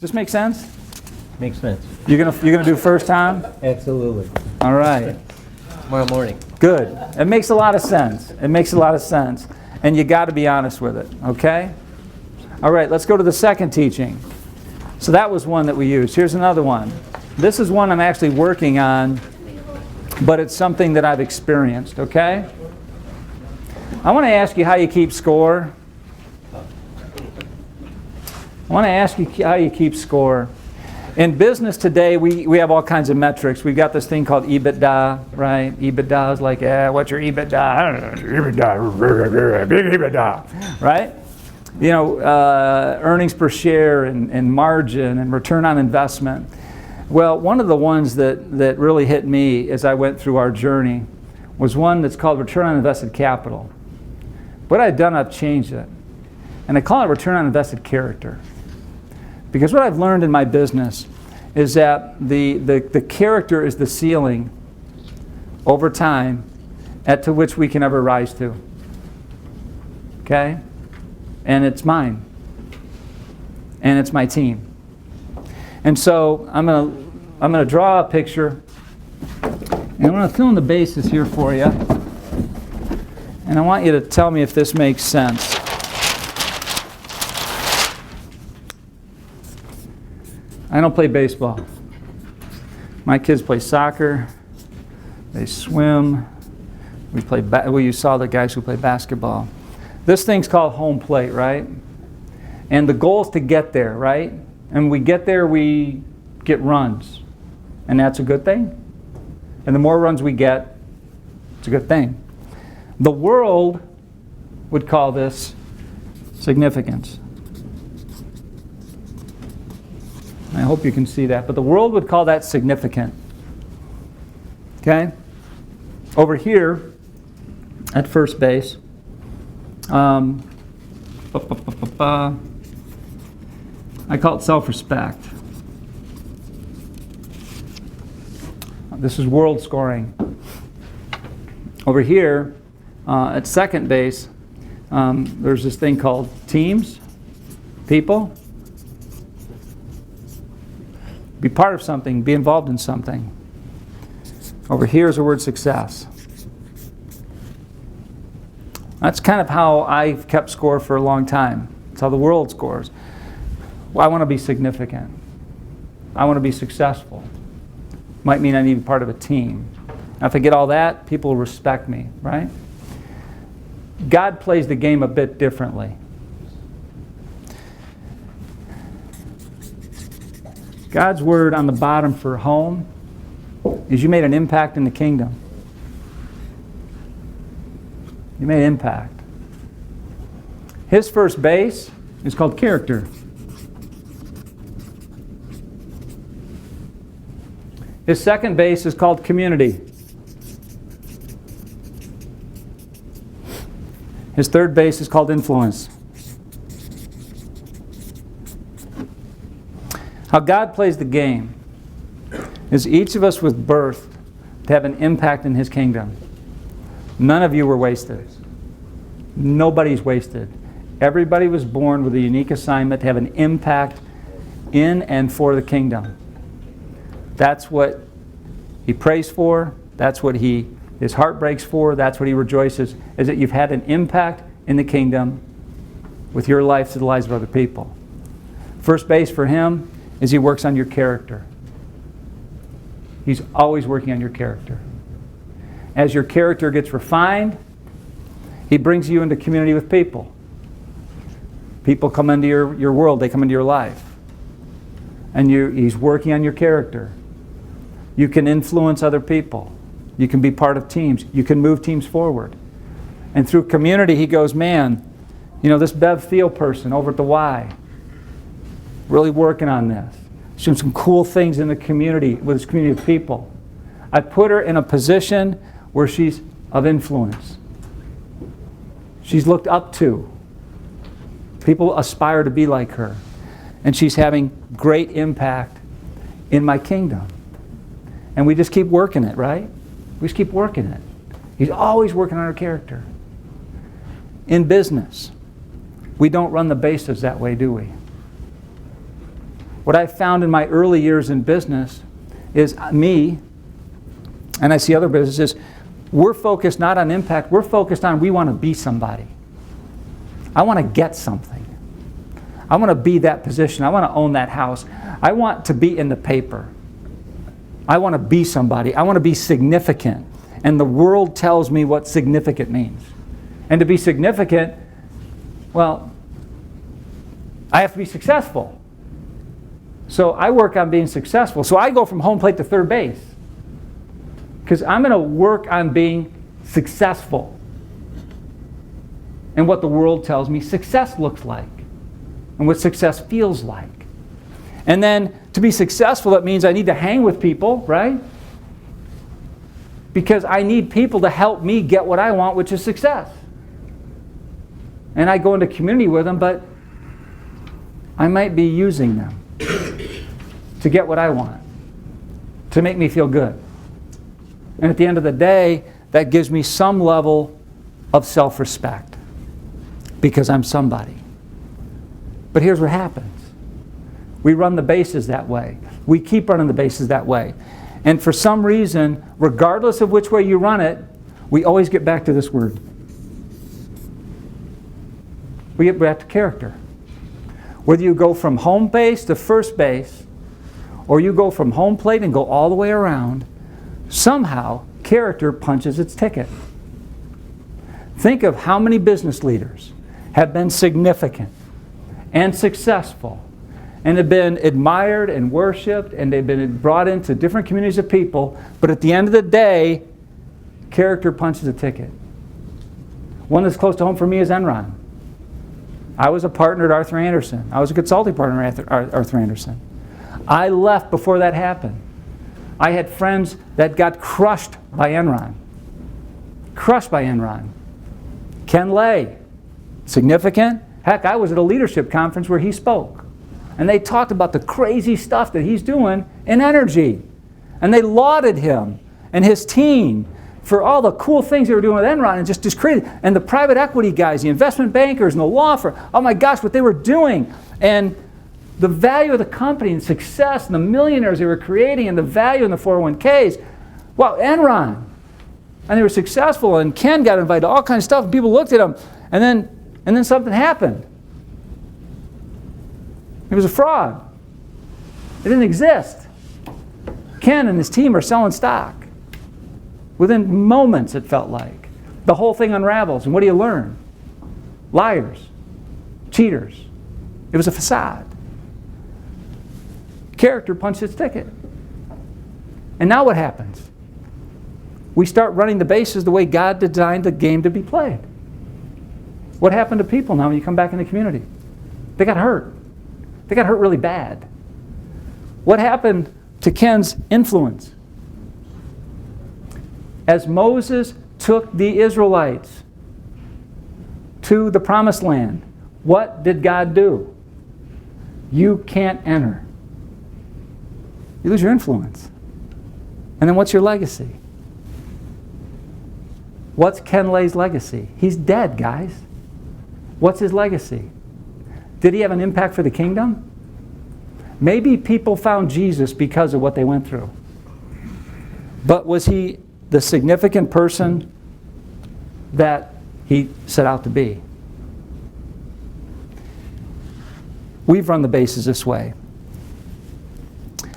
this make sense? Makes sense. You're gonna do first time? Absolutely. All right. Tomorrow morning. Good. It makes a lot of sense. It makes a lot of sense. And you got to be honest with it, okay? All right, let's go to the second teaching. So that was one that we used. Here's another one. This is one I'm actually working on, but it's something that I've experienced, okay? I want to ask you how you keep score. I want to ask you how you keep score. In business today, we have all kinds of metrics. We've got this thing called EBITDA, right? EBITDA is like, what's your EBITDA? I don't know, EBITDA, big EBITDA, right? You know, earnings per share and margin and return on investment. Well, one of the ones that really hit me as I went through our journey was one that's called return on invested capital. What I've done, I've changed it. And I call it return on invested character. Because what I've learned in my business is that the character is the ceiling over time to which we can ever rise to. Okay? And it's mine. And it's my team. And so I'm gonna draw a picture, and I'm gonna fill in the bases here for you. And I want you to tell me if this makes sense. I don't play baseball. My kids play soccer. They swim. You saw the guys who play basketball. This thing's called home plate, right? And the goal is to get there, right? And when we get there, we get runs. And that's a good thing. And the more runs we get, it's a good thing. The world would call this significance. I hope you can see that. But the world would call that significant. Okay? Over here, at first base, I call it self-respect. This is world scoring. Over here, at second base, there's this thing called teams, people. Be part of something, be involved in something. Over here is the word success. That's kind of how I've kept score for a long time. That's how the world scores. Well, I want to be significant. I want to be successful. Might mean I need to be part of a team. Now, if I get all that, people will respect me, right? God plays the game a bit differently. God's word on the bottom for home is you made an impact in the kingdom. You made impact. His first base is called character. His second base is called community. His third base is called influence. How God plays the game is each of us was birthed to have an impact in His kingdom. None of you were wasted. Nobody's wasted. Everybody was born with a unique assignment to have an impact in and for the kingdom. That's what He prays for. That's what His heart breaks for. That's what He rejoices, is that you've had an impact in the kingdom with your life to the lives of other people. First base for Him is He works on your character. He's always working on your character. As your character gets refined, He brings you into community with people. People come into your world, they come into your life. And He's working on your character. You can influence other people. You can be part of teams. You can move teams forward. And through community, He goes, man, this Bev Thiel person over at the Y, really working on this. She's doing some cool things in the community, with this community of people. I put her in a position where she's of influence. She's looked up to. People aspire to be like her. And she's having great impact in my kingdom. And we just keep working it, right? We just keep working it. He's always working on our character. In business, we don't run the bases that way, do we? what I found in my early years in business is me, and I see other businesses, we're focused not on impact, we're focused on we want to be somebody. I want to get something. I want to be that position. I want to own that house. I want to be in the paper. I want to be somebody. I want to be significant. And the world tells me what significant means. And to be significant, well, I have to be successful. So I work on being successful. So I go from home plate to third base. Because I'm going to work on being successful. And what the world tells me success looks like. And what success feels like. And then to be successful, that means I need to hang with people, right? Because I need people to help me get what I want, which is success. And I go into community with them, but I might be using them to get what I want, to make me feel good. And at the end of the day, that gives me some level of self-respect because I'm somebody. But here's what happens. We run the bases that way. We keep running the bases that way. And for some reason, regardless of which way you run it, we always get back to this word. We get back to character. Whether you go from home base to first base, or you go from home plate and go all the way around, somehow character punches its ticket. Think of how many business leaders have been significant and successful and have been admired and worshipped, and they've been brought into different communities of people, but at the end of the day, character punches a ticket. One that's close to home for me is Enron. I was a partner at Arthur Andersen. I was a consulting partner at Arthur Andersen. I left before that happened. I had friends that got crushed by Enron. Crushed by Enron. Ken Lay, significant. Heck, I was at a leadership conference where he spoke. And they talked about the crazy stuff that he's doing in energy. And they lauded him and his team for all the cool things they were doing with Enron and just crazy. And the private equity guys, the investment bankers and the law firm, oh my gosh, what they were doing. And the value of the company and success and the millionaires they were creating and the value in the 401ks. Wow, Enron. And they were successful, and Ken got invited to all kinds of stuff, and people looked at him, and then something happened. It was a fraud. It didn't exist. Ken and his team are selling stock. Within moments, it felt like. The whole thing unravels, and what do you learn? Liars. Cheaters. It was a facade. Character punched its ticket. And now what happens? We start running the bases the way God designed the game to be played. What happened to people now when you come back in the community? They got hurt. They got hurt really bad. What happened to Ken's influence? As Moses took the Israelites to the promised land, what did God do? You can't enter. You lose your influence. And then what's your legacy? What's Ken Lay's legacy? He's dead, guys. What's his legacy? Did he have an impact for the kingdom? Maybe people found Jesus because of what they went through. But was he the significant person that he set out to be? We've run the bases this way.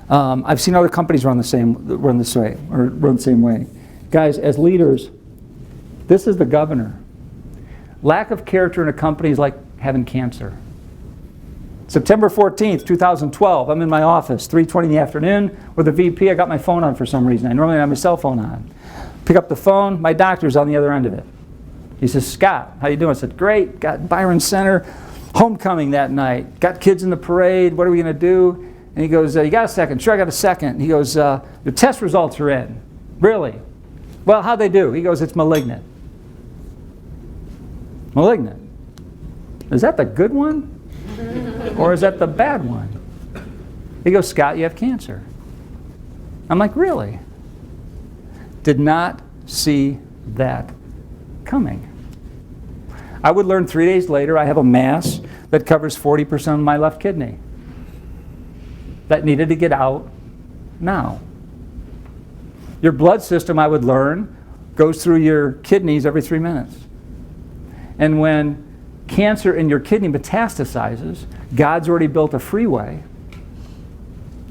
I've seen other companies run the same way. Guys, as leaders, this is the governor. Lack of character in a company is like having cancer. September 14th, 2012, I'm in my office, 3:20 in the afternoon, with a VP. I got my phone on for some reason. I normally have my cell phone on. Pick up the phone, my doctor's on the other end of it. He says, Scott, how you doing? I said, great, got Byron Center, homecoming that night, got kids in the parade, what are we going to do? And he goes, you got a second? Sure, I got a second. He goes, the test results are in. Really? Well, how'd they do? He goes, it's malignant. Malignant. Is that the good one? Or is that the bad one? He goes, Scott, you have cancer. I'm like, really? Did not see that coming. I would learn 3 days later I have a mass that covers 40% of my left kidney. that needed to get out now. Your blood system, I would learn, goes through your kidneys every 3 minutes. And when cancer in your kidney metastasizes, God's already built a freeway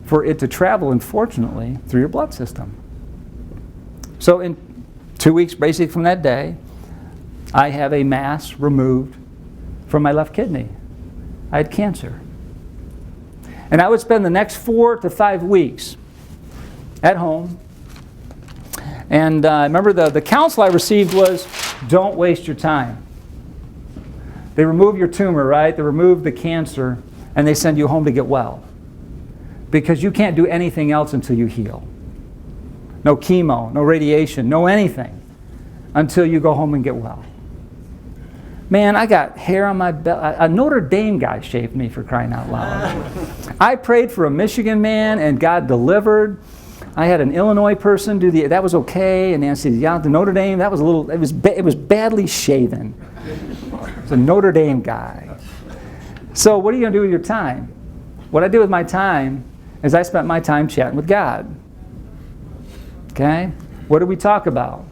for it to travel, unfortunately, through your blood system. So in 2 weeks, basically from that day, I have a mass removed from my left kidney. I had cancer. And I would spend the next 4 to 5 weeks at home. And I remember the counsel I received was, don't waste your time. They remove your tumor, right? They remove the cancer, and they send you home to get well. Because you can't do anything else until you heal. No chemo, no radiation, no anything until you go home and get well. Man, I got hair on my belly. A Notre Dame guy shaved me, for crying out loud. I prayed for a Michigan man and God delivered. I had an Illinois person do that was okay, and Nancy said, yeah, the Notre Dame, that was a little, it was badly shaven. It's a Notre Dame guy. So what are you going to do with your time? What I do with my time is I spent my time chatting with God. Okay? What did we talk about?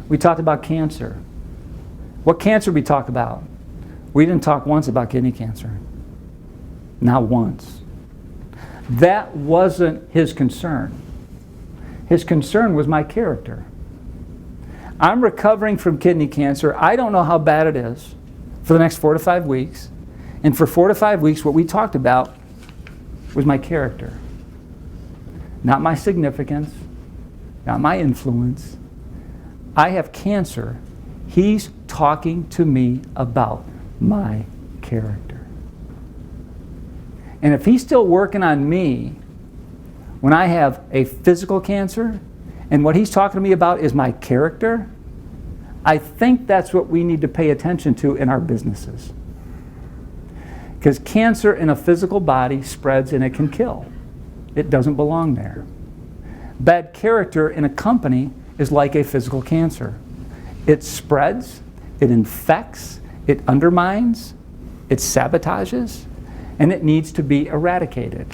We talked about cancer. What cancer did we talk about? We didn't talk once about kidney cancer. Not once. That wasn't his concern. His concern was my character. I'm recovering from kidney cancer. I don't know how bad it is for the next 4 to 5 weeks. And for 4 to 5 weeks, what we talked about was my character. Not my significance, not my influence. I have cancer. He's talking to me about my character. And if he's still working on me when I have a physical cancer, and what he's talking to me about is my character, I think that's what we need to pay attention to in our businesses. Because cancer in a physical body spreads and it can kill. It doesn't belong there. Bad character in a company is like a physical cancer. It spreads, it infects, it undermines, it sabotages, and it needs to be eradicated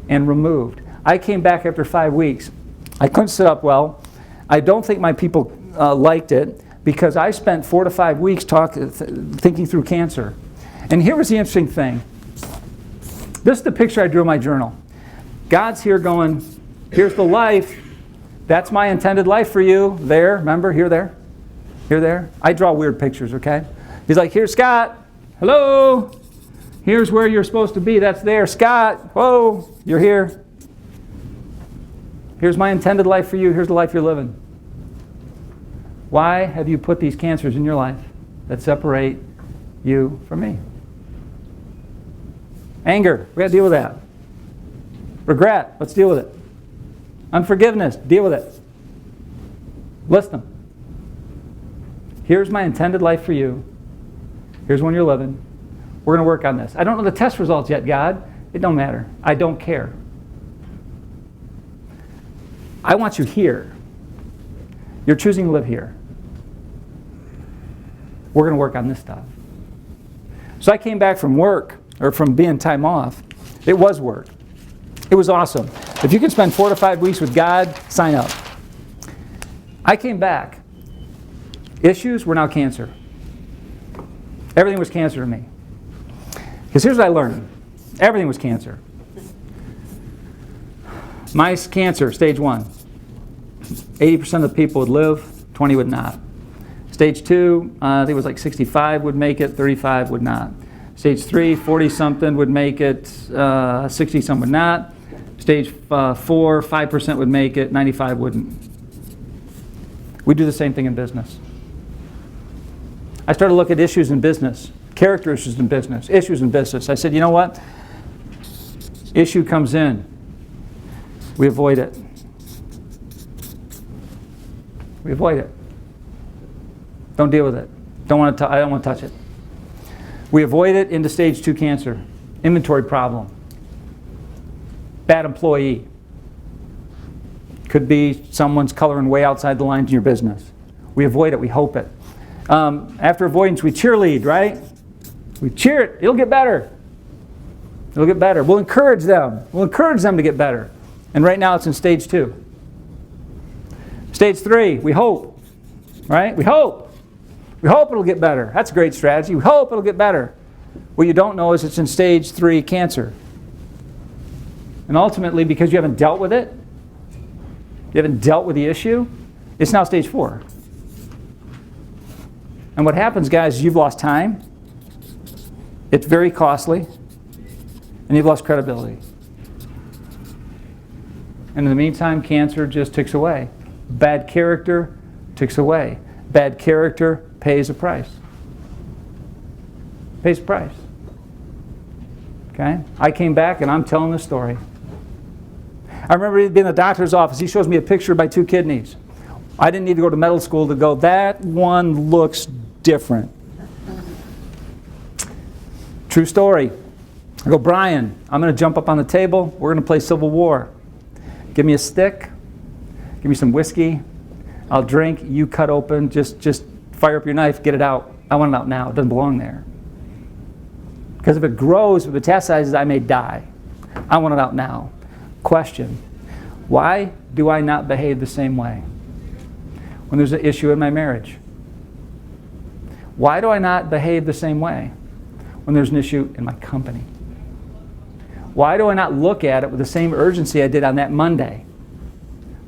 and removed. I came back after 5 weeks. I couldn't sit up well. I don't think my people liked it because I spent 4 to 5 weeks thinking through cancer. And here was the interesting thing. This is the picture I drew in my journal. God's here going, here's the life. That's my intended life for you. There, remember, here, there. Here, there. I draw weird pictures, okay? He's like, here's Scott. Hello. Here's where you're supposed to be. That's there. Scott. Whoa. You're here. Here's my intended life for you. Here's the life you're living. Why have you put these cancers in your life that separate you from me? Anger. We got to deal with that. Regret. Let's deal with it. Unforgiveness. Deal with it. List them. Here's my intended life for you. Here's one you're living. We're going to work on this. I don't know the test results yet, God. It don't matter. I don't care. I want you here. You're choosing to live here. We're going to work on this stuff. So I came back from work, or from being time off. It was work. It was awesome. If you can spend 4 to 5 weeks with God, sign up. I came back. Issues were now cancer. Everything was cancer to me. Because here's what I learned. Everything was cancer. My cancer, stage 1. 80% of the people would live, 20 would not. Stage 2, I think it was like 65 would make it, 35 would not. Stage 3, 40-something would make it, 60-some would not. Stage 4, 5% would make it, 95 wouldn't. We do the same thing in business. I started to look at issues in business, character issues in business, issues in business. I said, you know what? Issue comes in. We avoid it. We avoid it. Don't deal with it. I don't want to touch it. We avoid it into stage 2 cancer. Inventory problem. Bad employee. Could be someone's coloring way outside the lines in your business. We avoid it. We hope it. After avoidance, we cheerlead, right? We cheer it. It'll get better. It'll get better. We'll encourage them. We'll encourage them to get better. And right now it's in stage 2. Stage 3, we hope. Right? We hope. We hope it'll get better. That's a great strategy. We hope it'll get better. What you don't know is it's in stage 3 cancer. And ultimately, because you haven't dealt with it, you haven't dealt with the issue, it's now stage 4. And what happens, guys, is you've lost time. It's very costly. And you've lost credibility. And in the meantime, cancer just ticks away. Bad character ticks away. Bad character pays a price. Pays a price. Okay? I came back and I'm telling this story. I remember being in the doctor's office. He shows me a picture of my 2 kidneys. I didn't need to go to medical school to go, that one looks different. True story. I go, Brian, I'm going to jump up on the table. We're going to play Civil War. Give me a stick. Give me some whiskey. I'll drink. You cut open. Just fire up your knife. Get it out. I want it out now. It doesn't belong there. Because if it grows, if it metastasizes, I may die. I want it out now. Question. Why do I not behave the same way when there's an issue in my marriage? Why do I not behave the same way when there's an issue in my company? Why do I not look at it with the same urgency I did on that Monday?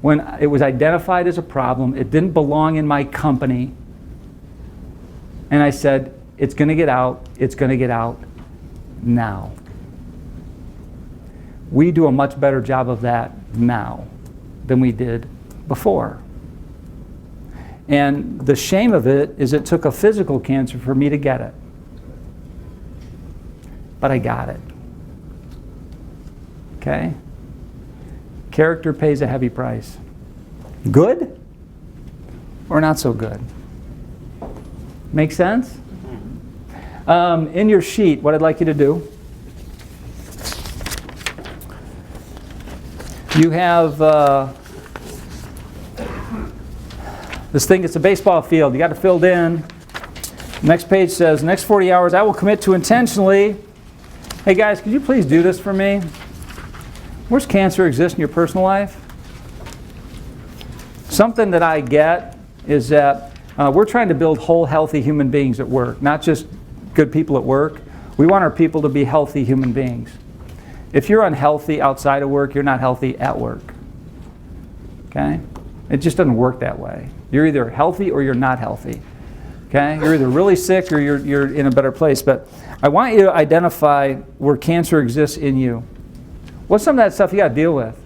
When it was identified as a problem, it didn't belong in my company, and I said, it's going to get out now. We do a much better job of that now than we did before. And the shame of it is it took a physical cancer for me to get it. But I got it. Okay? Character pays a heavy price. Good or not so good? Make sense? In your sheet, what I'd like you to do, you have this thing, it's a baseball field. You got it filled in. Next page says, next 40 hours, I will commit to intentionally. Hey guys, could you please do this for me? Where's cancer exist in your personal life? Something that I get is that we're trying to build whole, healthy human beings at work, not just good people at work. We want our people to be healthy human beings. If you're unhealthy outside of work, you're not healthy at work. Okay? It just doesn't work that way. You're either healthy or you're not healthy. Okay? You're either really sick or you're in a better place. But I want you to identify where cancer exists in you. What's some of that stuff you got to deal with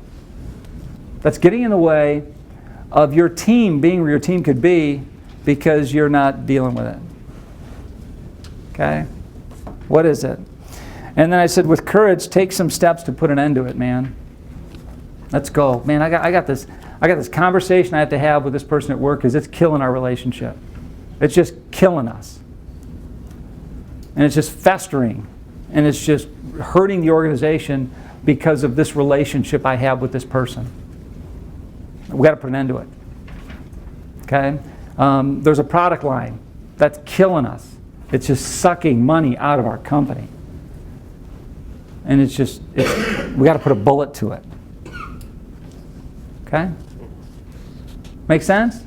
that's getting in the way of your team being where your team could be because you're not dealing with it? Okay? What is it? And then I said, with courage, take some steps to put an end to it, man. Let's go. Man, I got this conversation I have to have with this person at work because it's killing our relationship. It's just killing us. And it's just festering. And it's just hurting the organization because of this relationship I have with this person. We've got to put an end to it. Okay? There's a product line that's killing us. It's just sucking money out of our company. And we got to put a bullet to it. Okay? Make sense?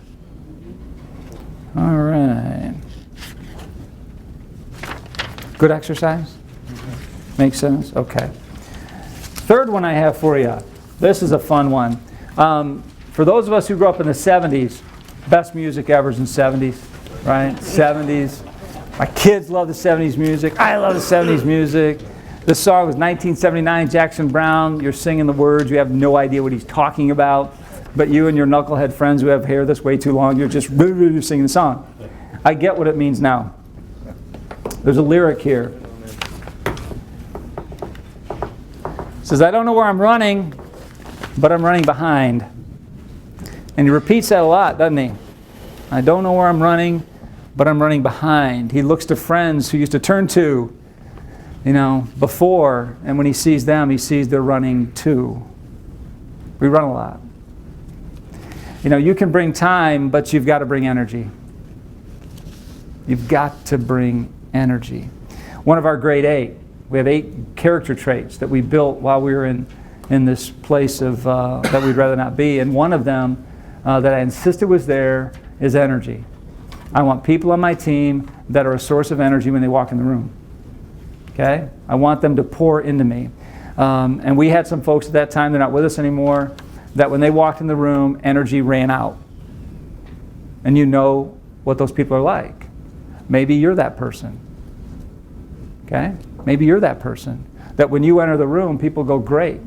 All right. Good exercise? Makes sense? Okay. Third one I have for you. This is a fun one. For those of us who grew up in the 70s, best music ever is in the 70s, right? 70s. My kids love the 70s music. I love the 70s music. This song was 1979, Jackson Browne. You're singing the words. You have no idea what he's talking about. But you and your knucklehead friends who have hair that's way too long, you're just singing the song. I get what it means now. There's a lyric here. It says, I don't know where I'm running, but I'm running behind. And he repeats that a lot, doesn't he? I don't know where I'm running, but I'm running behind. He looks to friends who used to turn to, before, and when he sees them, he sees they're running too. We run a lot. You can bring time, but you've got to bring energy. You've got to bring energy. One of our grade 8, We have 8 character traits that we built while we were in this place of that we'd rather not be. And one of them that I insisted was there is energy. I want people on my team that are a source of energy when they walk in the room. Okay? I want them to pour into me. And we had some folks at that time, they're not with us anymore, that when they walked in the room, energy ran out. And you know what those people are like. Maybe you're that person. Okay? Maybe you're that person. That when you enter the room, people go, great.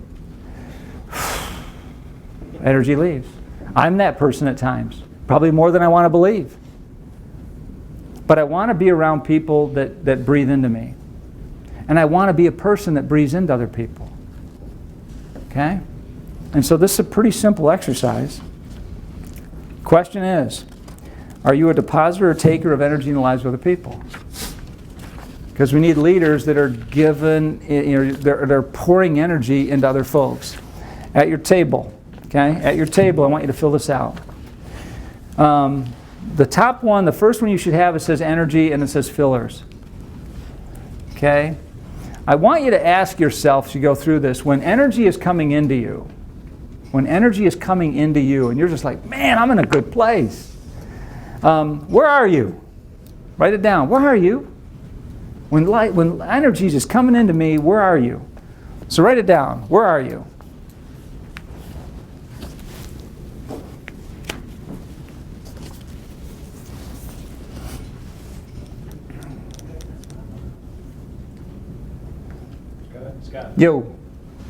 Energy leaves. I'm that person at times. Probably more than I want to believe. But I want to be around people that breathe into me. And I want to be a person that breathes into other people. Okay? And so this is a pretty simple exercise. Question is, are you a depositor or taker of energy in the lives of other people? Because we need leaders that are given, they're pouring energy into other folks. At your table, okay? At your table, I want you to fill this out. The top one, the first one you should have, it says energy and it says fillers. Okay? I want you to ask yourself as you go through this, when energy is coming into you, and you're just like, man, I'm in a good place. Where are you? Write it down. Where are you? When energy is just coming into me, where are you? So write it down. Where are you? Scott, Yo.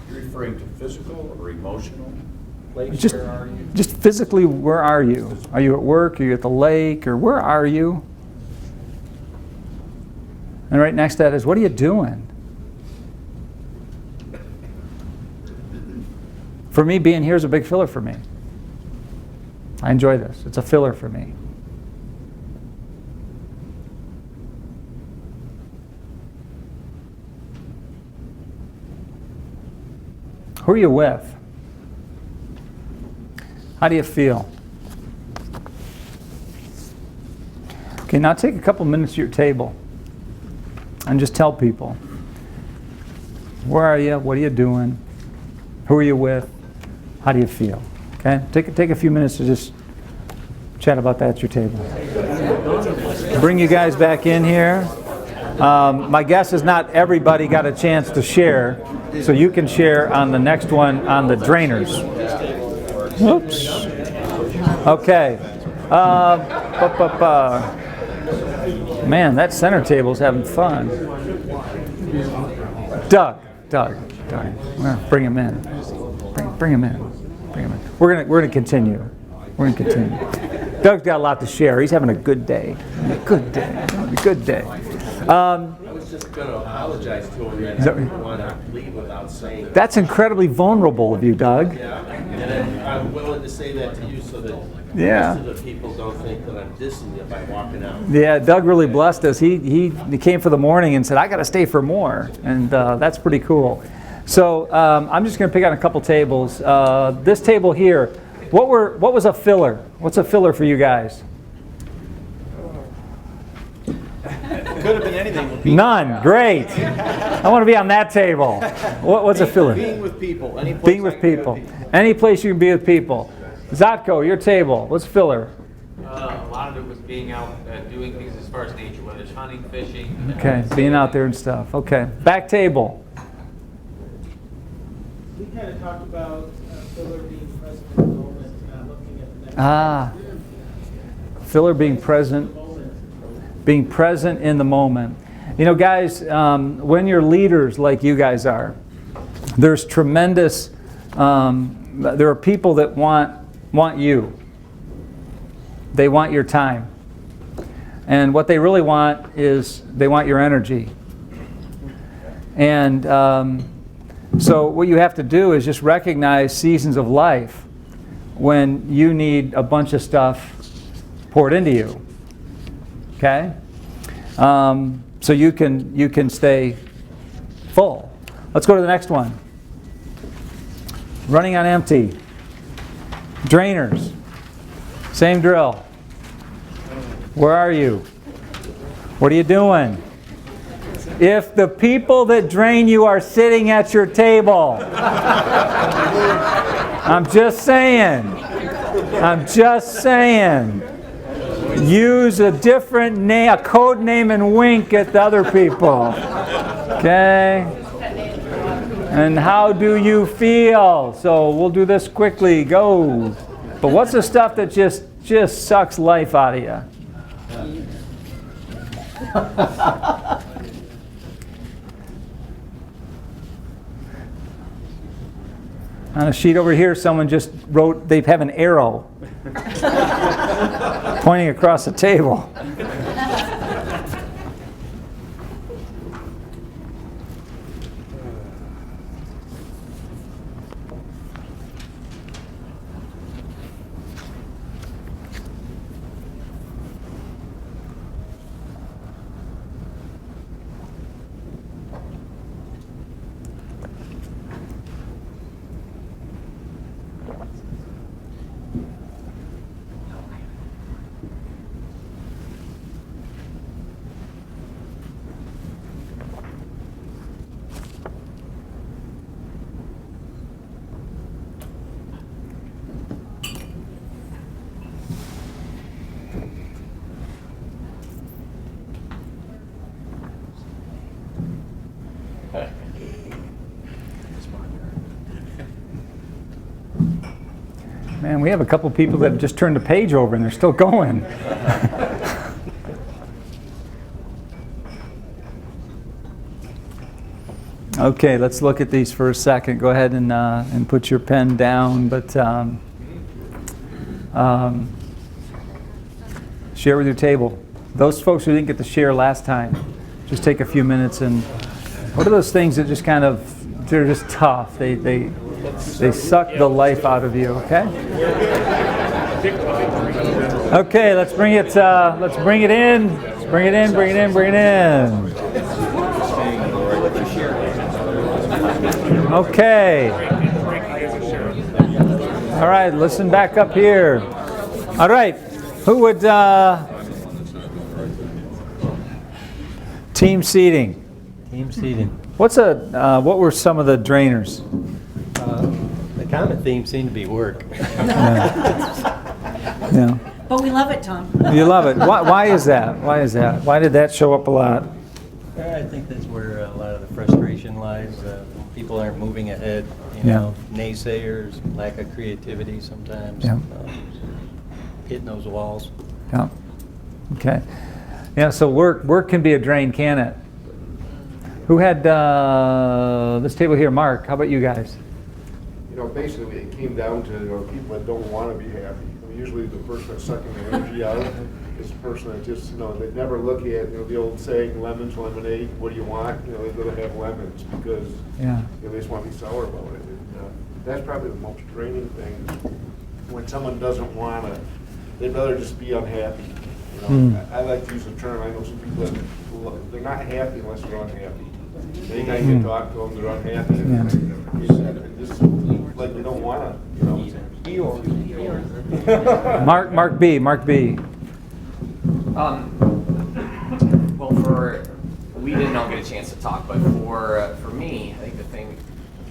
you're referring to physical or emotional place? Just, Where are you? just physically, where are you? Are you at work? Are you at the lake? Or where are you? And right next to that is, what are you doing? For me, being here is a big filler for me. I enjoy this. It's a filler for me. Who are you with? How do you feel? Okay, now take a couple minutes at your table and just tell people, where are you? What are you doing? Who are you with? How do you feel? Okay, take a few minutes to just chat about that at your table. Bring you guys back in here. My guess is not everybody got a chance to share, so you can share on the next one on the drainers. Oops. Okay. Man, that center table's having fun. Doug. Well, bring him in. Bring him in. We're gonna continue. Doug's got a lot to share. He's having a good day. Good day. I was just going to apologize to him that I didn't want to leave without saying that. That's incredibly vulnerable of you, Doug. Yeah, and I'm willing to say that to you so that Yeah. most of the people don't think that I'm dissing you by walking out. Yeah, Doug really blessed us. He came for the morning and said, I got to stay for more. And that's pretty cool. So I'm just going to pick on a couple tables. This table here, what was a filler? What's a filler for you guys? Could have been anything. None. Great. I want to be on that table. What's a filler? Being with people. Any place Being I with can be people. Any place you can be with people. Zatko, your table. What's filler? A lot of it was being out doing things as far as nature, whether it's hunting, fishing. Okay, being out there and stuff. Okay. Back table. We kind of talked about filler being present in the moment, not looking at the next Filler being present. Being present in the moment. You know, guys, when you're leaders like you guys are, there's tremendous, there are people that want you. They want your time. And what they really want is they want your energy. And so what you have to do is just recognize seasons of life when you need a bunch of stuff poured into you. Okay? So you can stay full. Let's go to the next one. Running on empty. Drainers. Same drill. Where are you? What are you doing? if the people that drain you are sitting at your table. I'm just saying. I'm just saying. Use a different name, a code name, and wink at the other people. Okay? And how do you feel? So we'll do this quickly. Go. But what's the stuff that just sucks life out of you? On a sheet over here, someone just wrote, they have an arrow pointing across the table. Man, we have a couple people that have just turned the page over and they're still going. Okay, let's look at these for a second. Go ahead and put your pen down, but share with your table. Those folks who didn't get to share last time, just take a few minutes and what are those things that just kind of, they're just tough. They suck the life out of you, okay? Okay, let's bring it in. Let's bring it in, bring it in. Okay. All right, listen back up here. All right, who would, team seating. Team seating. What were some of the drainers? The common theme seemed to be work. Yeah. But we love it, Tom. You love it. Why is that? Why is that? Why did that show up a lot? I think that's where a lot of the frustration lies. People aren't moving ahead. You Yeah. know, naysayers, lack of creativity sometimes. Yeah. Hitting those walls. Yeah. Okay. Yeah. So work can be a drain, can it? Who had this table here? Mark. How about you guys? You know, basically it came down to, people that don't want to be happy. I mean, usually the person that's sucking the energy out is the person that just, they never look at, the old saying, lemons, lemonade, what do you want? They're going to have lemons because Yeah. they just want to be sour about it. And, that's probably the most draining thing. When someone doesn't want to, they'd rather just be unhappy. I like to use the term, I know some people that they're not happy unless they're unhappy. Anytime you talk to them, they're unhappy. And just like they don't want to, Mark B. Well, we didn't all get a chance to talk, but for me, I think the thing,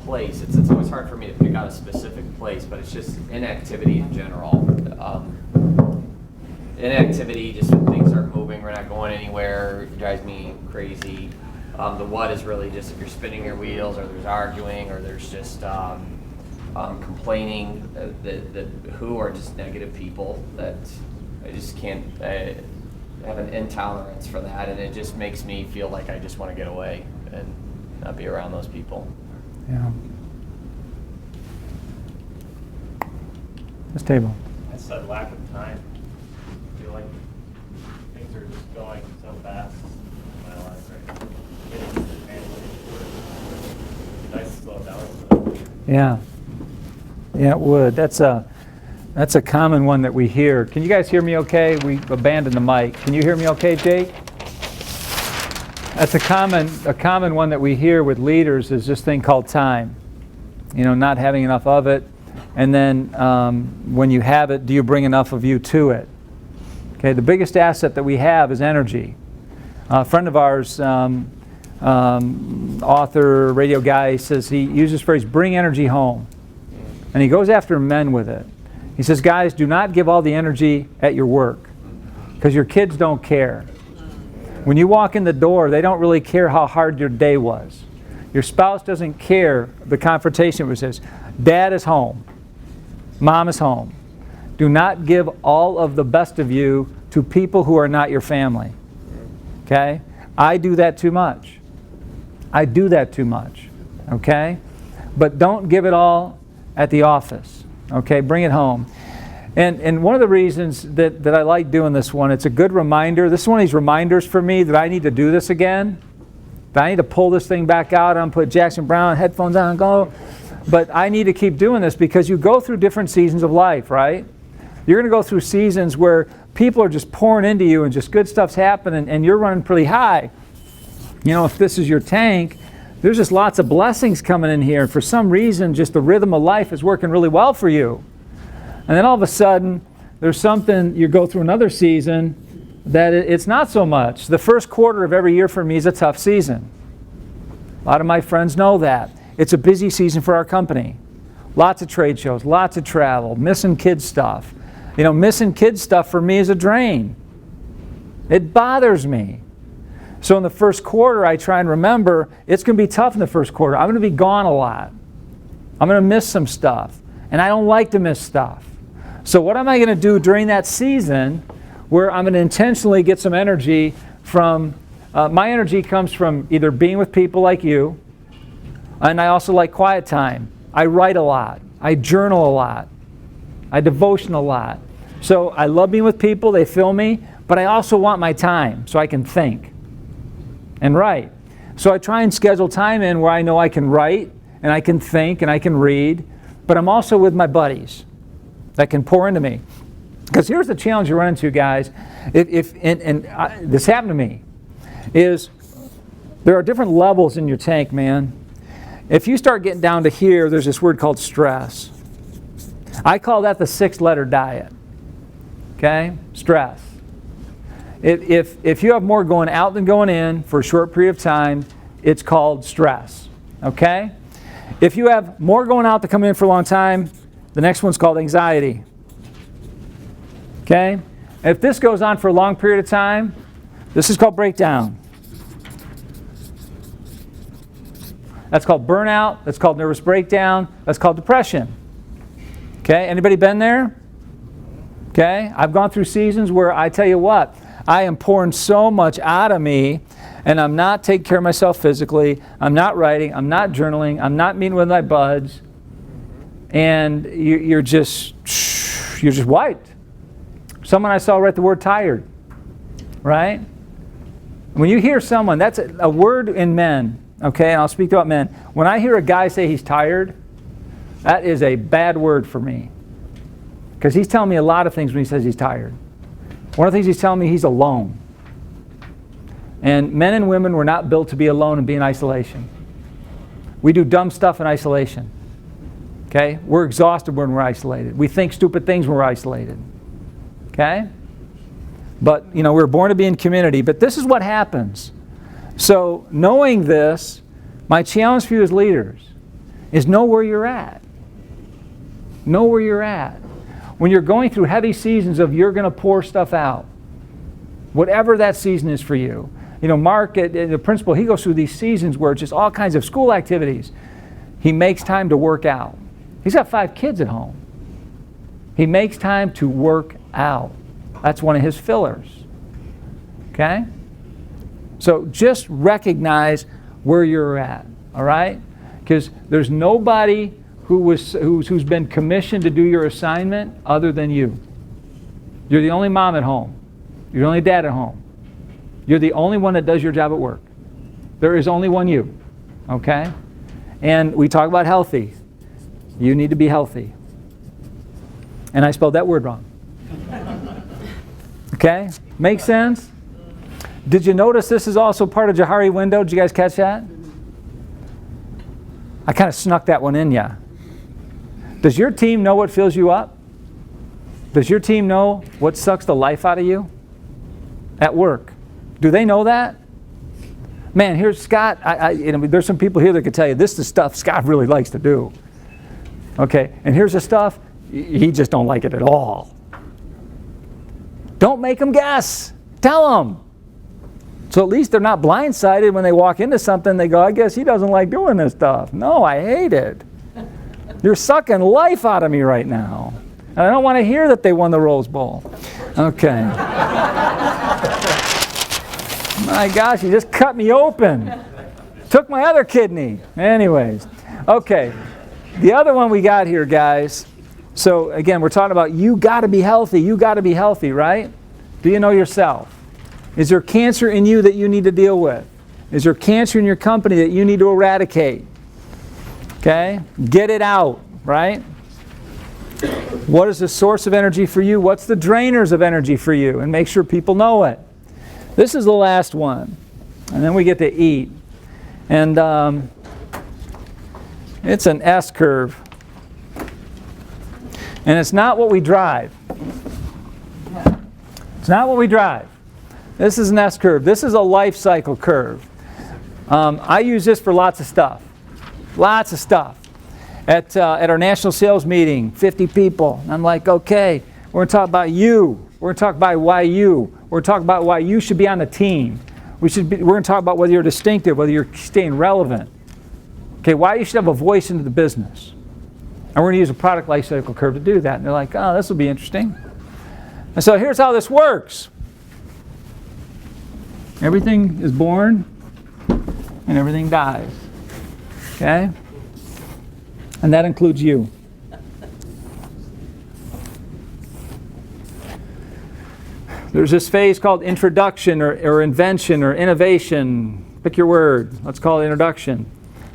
place, it's always hard for me to pick out a specific place, but it's just inactivity in general. Inactivity, just when things aren't moving, we're not going anywhere, it drives me crazy. The what is really just if you're spinning your wheels, or there's arguing, or there's just complaining. The who are just negative people that I just can't. I have an intolerance for that, and it just makes me feel like I just want to get away and not be around those people. Yeah. This table. It's a lack of time. I feel like things are just going so fast in my life right now. Getting to the family. Nice to slow down. Yeah. Yeah, it would. That's a common one that we hear. Can you guys hear me okay? We abandoned the mic. Can you hear me okay, Jake? That's a common one that we hear with leaders is this thing called time. Not having enough of it. And then when you have it, do you bring enough of you to it? Okay, the biggest asset that we have is energy. A friend of ours author, radio guy, says he uses the phrase, bring energy home. And he goes after men with it. He says, guys, do not give all the energy at your work, because your kids don't care. When you walk in the door, they don't really care how hard your day was. Your spouse doesn't care the confrontation which says, Dad is home. Mom is home. Do not give all of the best of you to people who are not your family. Okay? I do that too much. I do that too much. Okay? But don't give it all at the office. Okay? Bring it home. And one of the reasons that I like doing this one, it's a good reminder. This is one of these reminders for me that I need to do this again. That I need to pull this thing back out and put Jackson Browne headphones on and go. But I need to keep doing this because you go through different seasons of life, right? You're going to go through seasons where people are just pouring into you and just good stuff's happening and you're running pretty high. You know, if this is your tank, there's just lots of blessings coming in here. And for some reason, just the rhythm of life is working really well for you. And then all of a sudden, there's something, you go through another season that it's not so much. The first quarter of every year for me is a tough season. A lot of my friends know that. It's a busy season for our company. Lots of trade shows, lots of travel, missing kids stuff. You know, missing kids stuff for me is a drain. It bothers me. So in the first quarter, I try and remember, it's going to be tough in the first quarter. I'm going to be gone a lot. I'm going to miss some stuff. And I don't like to miss stuff. So what am I going to do during that season where I'm going to intentionally get some energy from, my energy comes from either being with people like you, and I also like quiet time. I write a lot. I journal a lot. I devotion a lot. So I love being with people, they fill me, but I also want my time so I can think and write. So I try and schedule time in where I know I can write and I can think and I can read, but I'm also with my buddies that can pour into me. Because here's the challenge you run into, guys, this happened to me, is there are different levels in your tank, man. If you start getting down to here, there's this word called stress. I call that the 6-letter diet. Okay? Stress. If you have more going out than going in for a short period of time, it's called stress. Okay? If you have more going out than coming in for a long time, the next one's called anxiety. Okay? If this goes on for a long period of time, this is called breakdown. That's called burnout. That's called nervous breakdown. That's called depression. Okay? Anybody been there? Okay? I've gone through seasons where I tell you what, I am pouring so much out of me and I'm not taking care of myself physically. I'm not writing. I'm not journaling. I'm not meeting with my buds. And you're just wiped. Someone I saw write the word tired. Right? When you hear someone, that's a word in men. Okay, and I'll speak about men. When I hear a guy say he's tired, that is a bad word for me. Because he's telling me a lot of things when he says he's tired. One of the things he's telling me, he's alone. And men and women were not built to be alone and be in isolation. We do dumb stuff in isolation. Okay? We're exhausted when we're isolated. We think stupid things when we're isolated. Okay? But, you know, we're born to be in community. But this is what happens. So, knowing this, my challenge for you as leaders is know where you're at. Know where you're at. When you're going through heavy seasons of you're going to pour stuff out, whatever that season is for you. You know, Mark, the principal, he goes through these seasons where it's just all kinds of school activities. He makes time to work out. He's got 5 kids at home. He makes time to work out. That's one of his fillers. Okay? So just recognize where you're at, all right? Because there's nobody who's been commissioned to do your assignment other than you. You're the only mom at home. You're the only dad at home. You're the only one that does your job at work. There is only one you, okay? And we talk about healthy. You need to be healthy. And I spelled that word wrong. Okay? Make sense? Did you notice this is also part of Johari window? Did you guys catch that? I kind of snuck that one in ya. Does your team know what fills you up? Does your team know what sucks the life out of you? At work. Do they know that? Man, here's Scott. There's some people here that could tell you this is the stuff Scott really likes to do. Okay, and here's the stuff he just don't like it at all. Don't make them guess. Tell them. So at least they're not blindsided when they walk into something. They go, I guess he doesn't like doing this stuff. No, I hate it. You're sucking life out of me right now. And I don't want to hear that they won the Rose Bowl. Okay. My gosh, you just cut me open. Took my other kidney. Anyways. Okay. The other one we got here, guys. So again, we're talking about you got to be healthy. You got to be healthy, right? Do you know yourself? Is there cancer in you that you need to deal with? Is there cancer in your company that you need to eradicate? Okay? Get it out, right? What is the source of energy for you? What's the drainers of energy for you? And make sure people know it. This is the last one. And then we get to eat. And it's an S curve. And it's not what we drive. It's not what we drive. This is an S curve. This is a life cycle curve. I use this for lots of stuff. Lots of stuff. At our national sales meeting, 50 people. I'm like, okay, we're going to talk about you. We're going to talk about why you. We're going to talk about why you should be on the team. We're going to talk about whether you're distinctive, whether you're staying relevant. Okay, why you should have a voice into the business. And we're going to use a product life cycle curve to do that. And they're like, oh, this will be interesting. And so here's how this works. Everything is born and everything dies. Okay? And that includes you. There's this phase called introduction or invention or innovation. Pick your word. Let's call it introduction.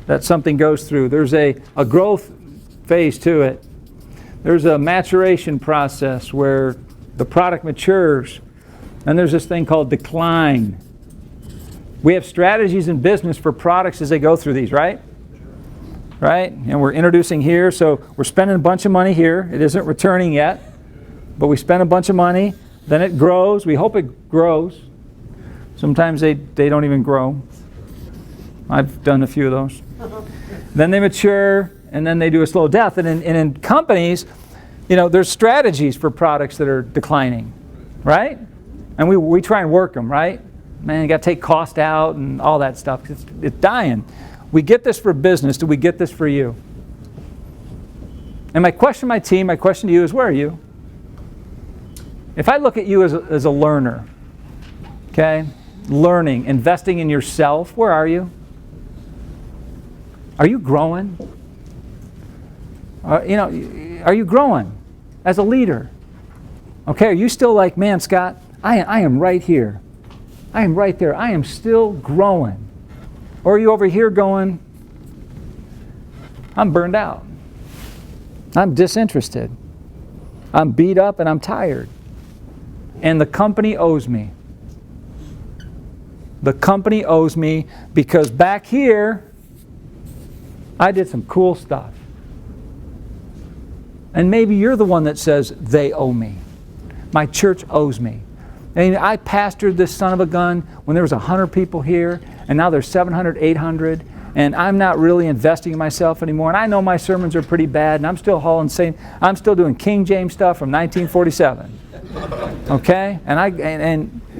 That something goes through. There's a growth phase to it. There's a maturation process where the product matures. And there's this thing called decline. We have strategies in business for products as they go through these, right? Right? And we're introducing here, so we're spending a bunch of money here. It isn't returning yet, but we spend a bunch of money. Then it grows. We hope it grows. Sometimes they don't even grow. I've done a few of those. Then they mature, and then they do a slow death. And in companies, there's strategies for products that are declining, right? And we try and work them, right? Man, you got to take cost out and all that stuff. It's dying. We get this for business. Do we get this for you? And my question to my team, my question to you is, where are you? If I look at you as a learner, okay, learning, investing in yourself, where are you? Are you growing? Are you growing as a leader? Okay, are you still like, man, Scott, I am right here. I am right there. I am still growing. Or are you over here going, I'm burned out. I'm disinterested. I'm beat up and I'm tired. And the company owes me. The company owes me because back here, I did some cool stuff. And maybe you're the one that says, they owe me. My church owes me. And I pastored this son of a gun when there was 100 people here, and now there's 700, 800, and I'm not really investing in myself anymore. And I know my sermons are pretty bad, and I'm still I'm still doing King James stuff from 1947. Okay? And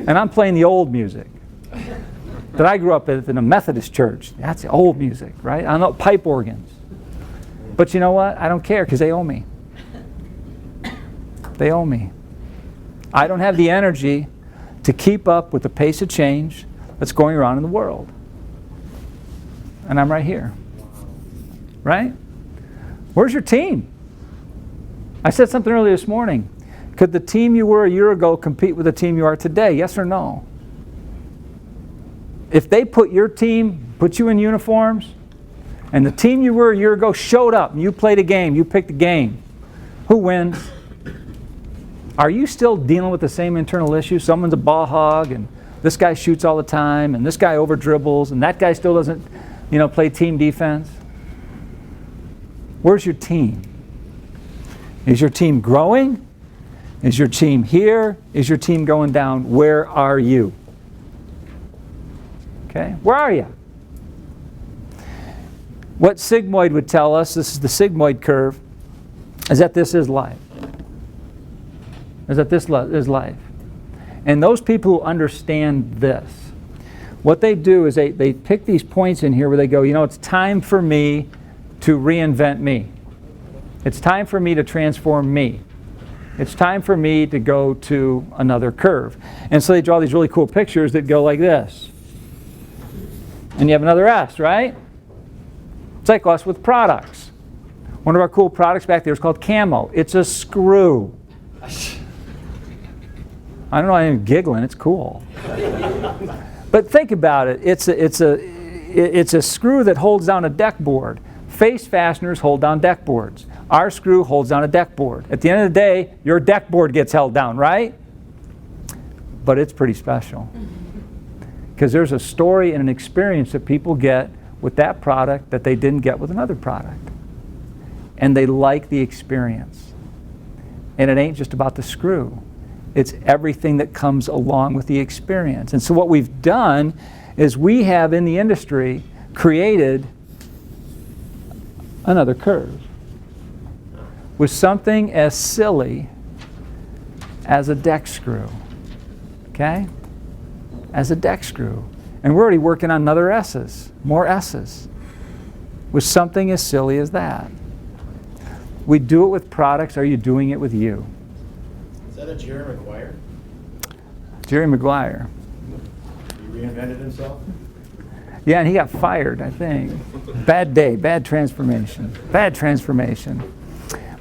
I'm playing the old music that I grew up in a Methodist church. That's the old music, right? I know pipe organs. But you know what? I don't care because they owe me. They owe me. I don't have the energy to keep up with the pace of change that's going around in the world. And I'm right here. Right? Where's your team? I said something earlier this morning. Could the team you were a year ago compete with the team you are today? Yes or no? If they put you in uniforms, and the team you were a year ago showed up, and you played a game, you picked a game, who wins? Are you still dealing with the same internal issues? Someone's a ball hog, and this guy shoots all the time, and this guy over dribbles, and that guy still doesn't, play team defense? Where's your team? Is your team growing? Is your team here? Is your team going down? Where are you? Okay? Where are you? What sigmoid would tell us, this is the sigmoid curve, is that this is life. Is that this is life. And those people who understand this, what they do is they pick these points in here where they go, you know, it's time for me to reinvent me. It's time for me to transform me. It's time for me to go to another curve. And so they draw these really cool pictures that go like this. And you have another S, right? It's like us with products. One of our cool products back there is called Camo. It's a screw. I don't know, I'm giggling, it's cool. But think about it. It's a screw that holds down a deck board. Face fasteners hold down deck boards. Our screw holds down a deck board. At the end of the day, your deck board gets held down, right? But it's pretty special. Because there's a story and an experience that people get with that product that they didn't get with another product. And they like the experience. And it ain't just about the screw. It's everything that comes along with the experience. And so what we've done is we have in the industry created another curve with something as silly as a deck screw. Okay? As a deck screw. And we're already working on another S's, more S's, with something as silly as that. We do it with products. Are you doing it with you? Is that a Jerry Maguire? Jerry Maguire. He reinvented himself? Yeah, and he got fired, I think. Bad day, bad transformation. Bad transformation.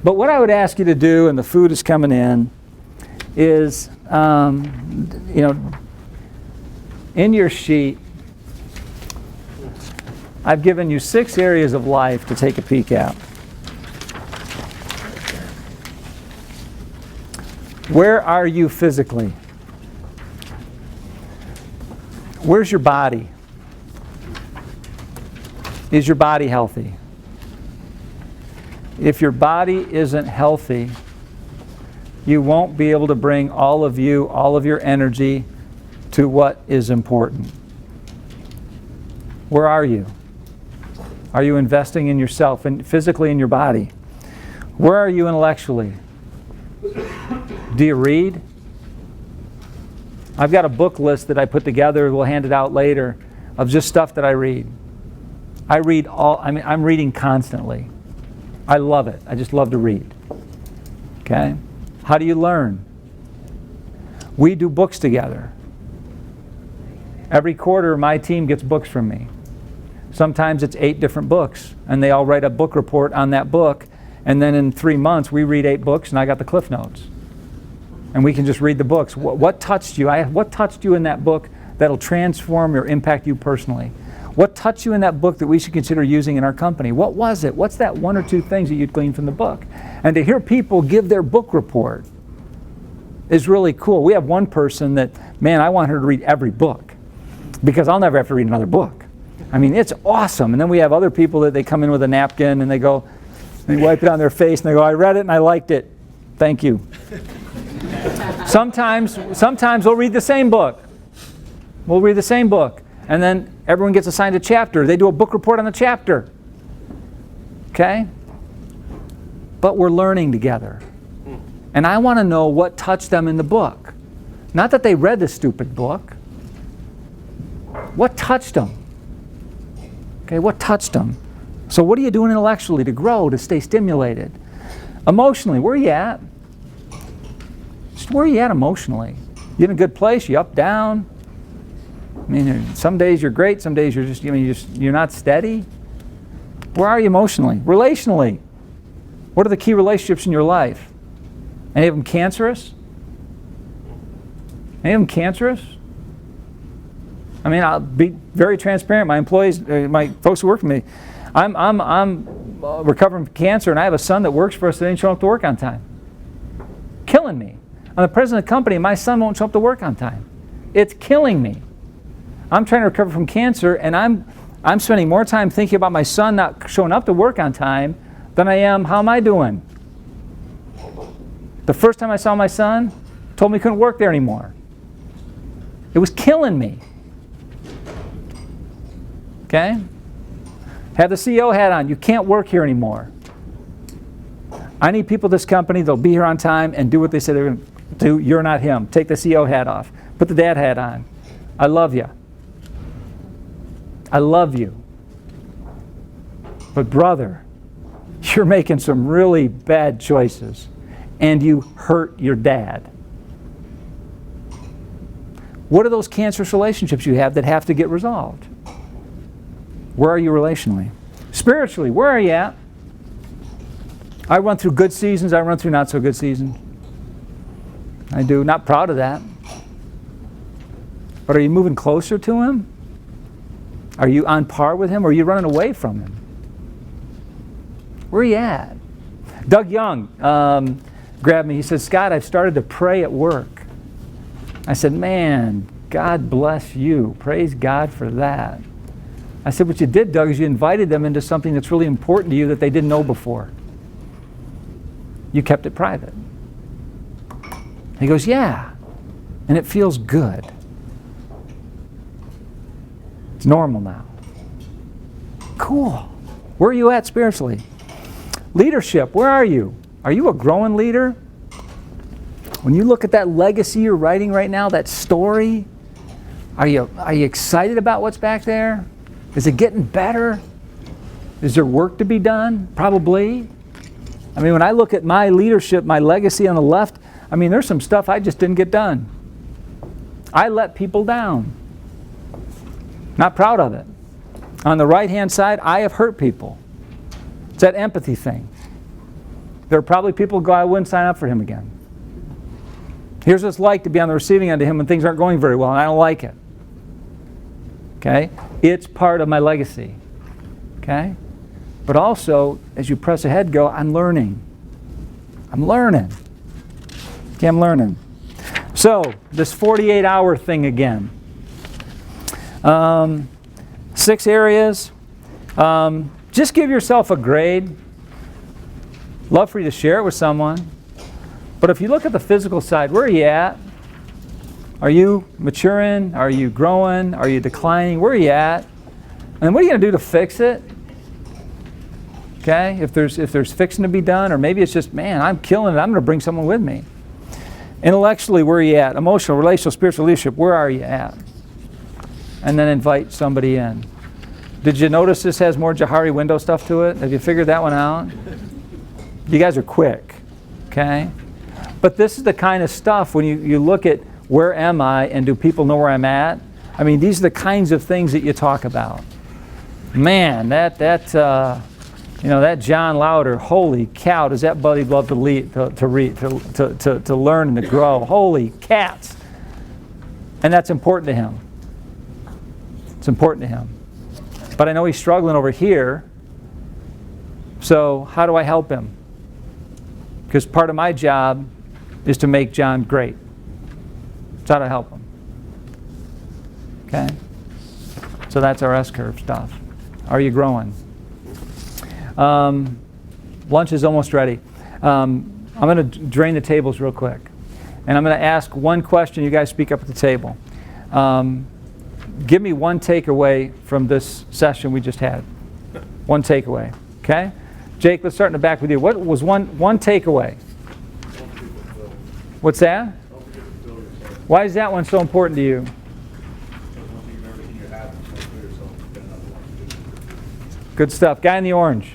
But what I would ask you to do, and the food is coming in, is, in your sheet, I've given you 6 areas of life to take a peek at. Where are you physically? Where's your body? Is your body healthy? If your body isn't healthy, you won't be able to bring all of you, all of your energy to what is important. Where are you? Are you investing in yourself and physically in your body? Where are you intellectually? Do you read? I've got a book list that I put together, we'll hand it out later, of just stuff that I read. I'm reading constantly. I love it. I just love to read. Okay? How do you learn? We do books together. Every quarter, my team gets books from me. Sometimes it's 8 different books, and they all write a book report on that book, and then in 3 months, we read 8 books, and I got the Cliff Notes. And we can just read the books. What touched you? What touched you in that book that'll transform or impact you personally? What touched you in that book that we should consider using in our company? What was it? What's that 1 or 2 things that you'd glean from the book? And to hear people give their book report is really cool. We have one person that, man, I want her to read every book because I'll never have to read another book. I mean, it's awesome. And then we have other people that they come in with a napkin and they go, they wipe it on their face and they go, I read it and I liked it. Thank you. Sometimes we'll read the same book. We'll read the same book. And then everyone gets assigned a chapter. They do a book report on the chapter. Okay? But we're learning together. And I want to know what touched them in the book. Not that they read the stupid book. What touched them? Okay, what touched them? So what are you doing intellectually to grow, to stay stimulated? Emotionally, where are you at? Just where are you at emotionally? You in a good place? You up, down? I mean, some days you're great, some days you're just, you're not steady. Where are you emotionally? Relationally, what are the key relationships in your life? Any of them cancerous? Any of them cancerous? I mean, I'll be very transparent. My employees, my folks who work for me, I'm recovering from cancer, and I have a son that works for us that didn't show up to work on time. Killing me. I'm the president of the company, and my son won't show up to work on time. It's killing me. I'm trying to recover from cancer, and I'm spending more time thinking about my son not showing up to work on time than I am, how am I doing? The first time I saw my son, told me he couldn't work there anymore. It was killing me. Okay? Have the CEO hat on. You can't work here anymore. I need people at this company, they'll be here on time and do what they say they're going to do. You're not him. Take the CEO hat off. Put the dad hat on. I love you. I love you. But brother, you're making some really bad choices. And you hurt your dad. What are those cancerous relationships you have that have to get resolved? Where are you relationally? Spiritually, where are you at? I run through good seasons, I run through not so good seasons. I do. Not proud of that. But are you moving closer to Him? Are you on par with Him, or are you running away from Him? Where are you at? Doug Young grabbed me. He said, Scott, I've started to pray at work. I said, man, God bless you. Praise God for that. I said, what you did, Doug, is you invited them into something that's really important to you that they didn't know before. You kept it private. He goes, yeah. And it feels good. It's normal now. Cool. Where are you at spiritually? Leadership, where are you? Are you a growing leader? When you look at that legacy you're writing right now, that story, are you excited about what's back there? Is it getting better? Is there work to be done? Probably. I mean, when I look at my leadership, my legacy on the left, I mean, there's some stuff I just didn't get done. I let people down. Not proud of it. On the right-hand side, I have hurt people. It's that empathy thing. There are probably people who go, I wouldn't sign up for him again. Here's what it's like to be on the receiving end of him when things aren't going very well, and I don't like it. Okay? It's part of my legacy. Okay? But also, as you press ahead, go, I'm learning. I'm learning. Okay, I'm learning. So, this 48-hour thing again. 6 areas. Just give yourself a grade. Love for you to share it with someone. But if you look at the physical side, where are you at? Are you maturing? Are you growing? Are you declining? Where are you at? And what are you going to do to fix it? Okay, if there's fixing to be done, or maybe it's just, man, I'm killing it. I'm going to bring someone with me. Intellectually, where are you at? Emotional, relational, spiritual leadership, where are you at? And then invite somebody in. Did you notice this has more Johari window stuff to it? Have you figured that one out? You guys are quick, okay? But this is the kind of stuff when you look at where am I and do people know where I'm at? I mean, these are the kinds of things that you talk about. Man, that John Lauder, holy cow, does that buddy love to read, to learn and to grow. Holy cats. And that's important to him. It's important to him. But I know he's struggling over here. So how do I help him? Because part of my job is to make John great. That's how to help him. Okay? So that's our S-curve stuff. Are you growing? Lunch is almost ready. I'm going to drain the tables real quick. And I'm going to ask one question. You guys speak up at the table. Give me one takeaway from this session we just had. One takeaway. Okay? Jake, let's start in the back with you. What was one takeaway? What's that? Why is that one so important to you? Good stuff. Guy in the orange.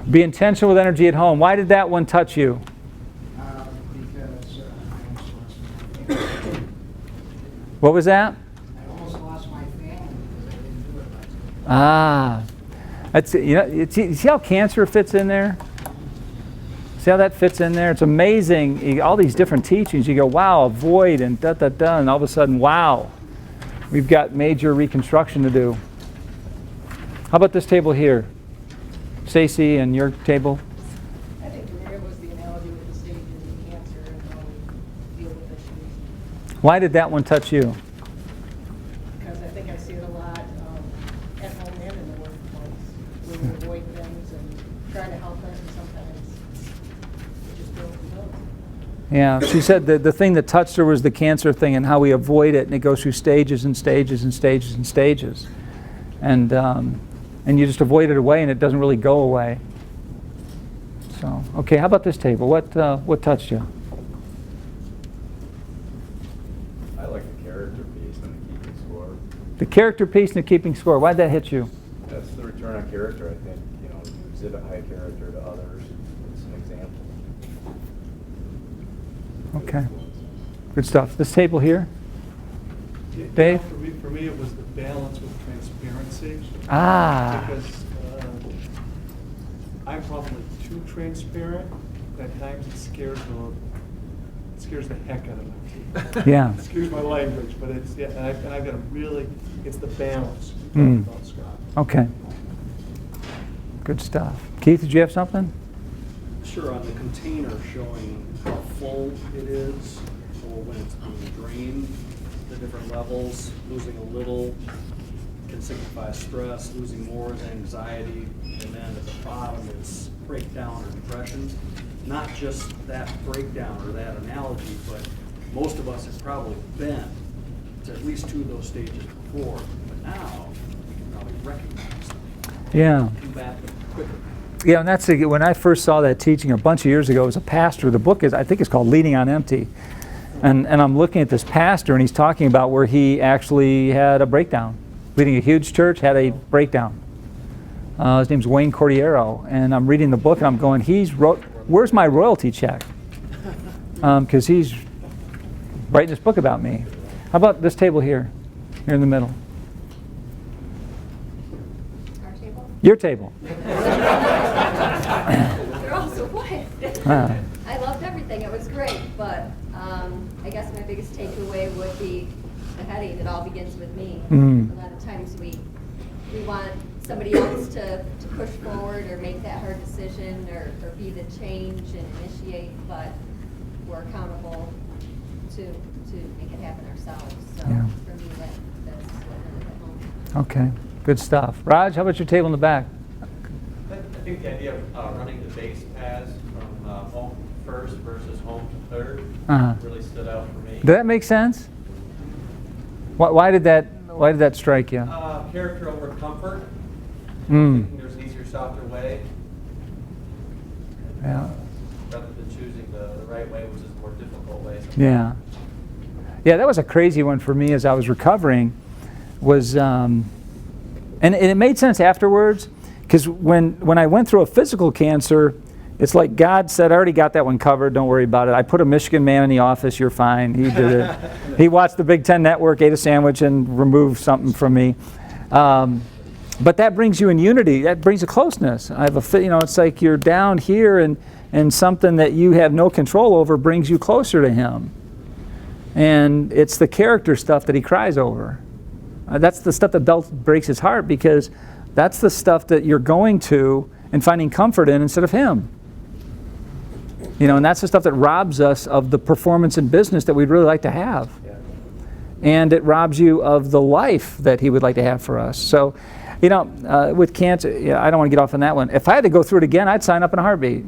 Be intentional with energy at home. Why did that one touch you? What was that? I almost lost my family because I didn't do it right. Ah, that's, you see how cancer fits in there? See how that fits in there? It's amazing. All these different teachings. You go, wow, avoid and da-da-da, and all of a sudden, wow, we've got major reconstruction to do. How about this table here? Stacy and your table? I think it was the analogy with the stages of cancer and how we deal with issues. Why did that one touch you? Because I think I see it a lot at home and in the workplace. We avoid things and try to help them, and sometimes it just goes and goes. Yeah, she said that the thing that touched her was the cancer thing and how we avoid it, and it goes through stages and stages and stages and stages. And you just avoid it away, and it doesn't really go away. So, okay, how about this table? What touched you? I like the character piece and the keeping score. The character piece and the keeping score. Why'd that hit you? That's the return on character, I think. You know, you exhibit high character to others. It's an example. Okay. Good stuff. This table here? Dave? For me, it was the balance with transparency. Ah. Because I'm probably too transparent. At times it scares the heck out of me. Yeah. It scares my language, but it's, yeah, and I've got to really, it's the balance Mm. about Scott. Okay. Good stuff. Keith, did you have something? Sure, on the container showing how full it is, or when it's being drained, the different levels, losing a little can signify stress, losing more is anxiety, and then at the bottom it's breakdown or depression. Not just that breakdown or that analogy, but most of us have probably been to at least 2 of those stages before, but now you probably recognize them, Yeah. combat them quicker. Yeah, and that's when I first saw that teaching a bunch of years ago as a pastor. The book is, I think it's called Leading on Empty. And I'm looking at this pastor, and he's talking about where he actually had a breakdown. Leading a huge church, had a breakdown. His name's Wayne Cordiero. And I'm reading the book, and I'm going, where's my royalty check? Because he's writing this book about me. How about this table here in the middle? Our table? Your table. They're all so quiet. Ah. I loved everything. It was great, but I guess my biggest takeaway would be the heading. It all begins with me. Mm. A lot of times we want somebody else to push forward or make that hard decision or be the change and initiate, but we're accountable to make it happen ourselves. So Yeah. for me, that's what I live at home. Okay, good stuff. Raj, how about your table in the back? I think the idea of running the base paths from home first versus home to third Uh-huh. really stood out for me. Did that make sense? Why did that strike you? Character over comfort. Mm. Thinking there's an easier, softer way. Yeah. Rather than choosing the right way, which is a more difficult way. sometimes. Yeah. Yeah, that was a crazy one for me as I was recovering. And it made sense afterwards, because when I went through a physical cancer, it's like God said, I already got that one covered, don't worry about it. I put a Michigan man in the office, you're fine. He did it. He watched the Big Ten Network, ate a sandwich, and removed something from me. But that brings you in unity. That brings a closeness. It's like you're down here, and something that you have no control over brings you closer to Him. And it's the character stuff that He cries over. That's the stuff that breaks His heart, because that's the stuff that you're going to and finding comfort in instead of Him. And that's the stuff that robs us of the performance in business that we'd really like to have. Yeah. And it robs you of the life that He would like to have for us. So, with cancer, I don't want to get off on that one. If I had to go through it again, I'd sign up in a heartbeat.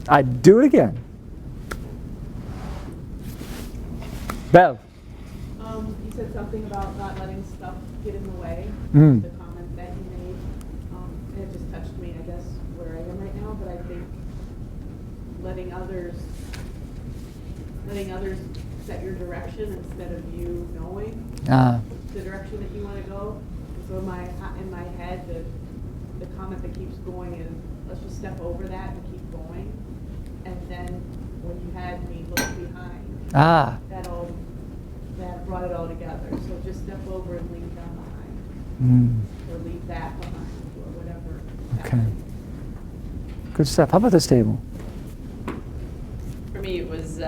I'd do it again. Bev. You said something about not letting stuff get in the way, Mm. the comment that you made. And it just touched me, I guess, where I am right now, but I think letting others set your direction instead of you knowing the direction that you want to go. So in my head, the comment that keeps going is, let's just step over that and keep going. And then when you had me look behind, that brought it all together. So just step over and leave them behind, or leave that behind, or whatever. Okay. Good stuff. How about this table? For me, it was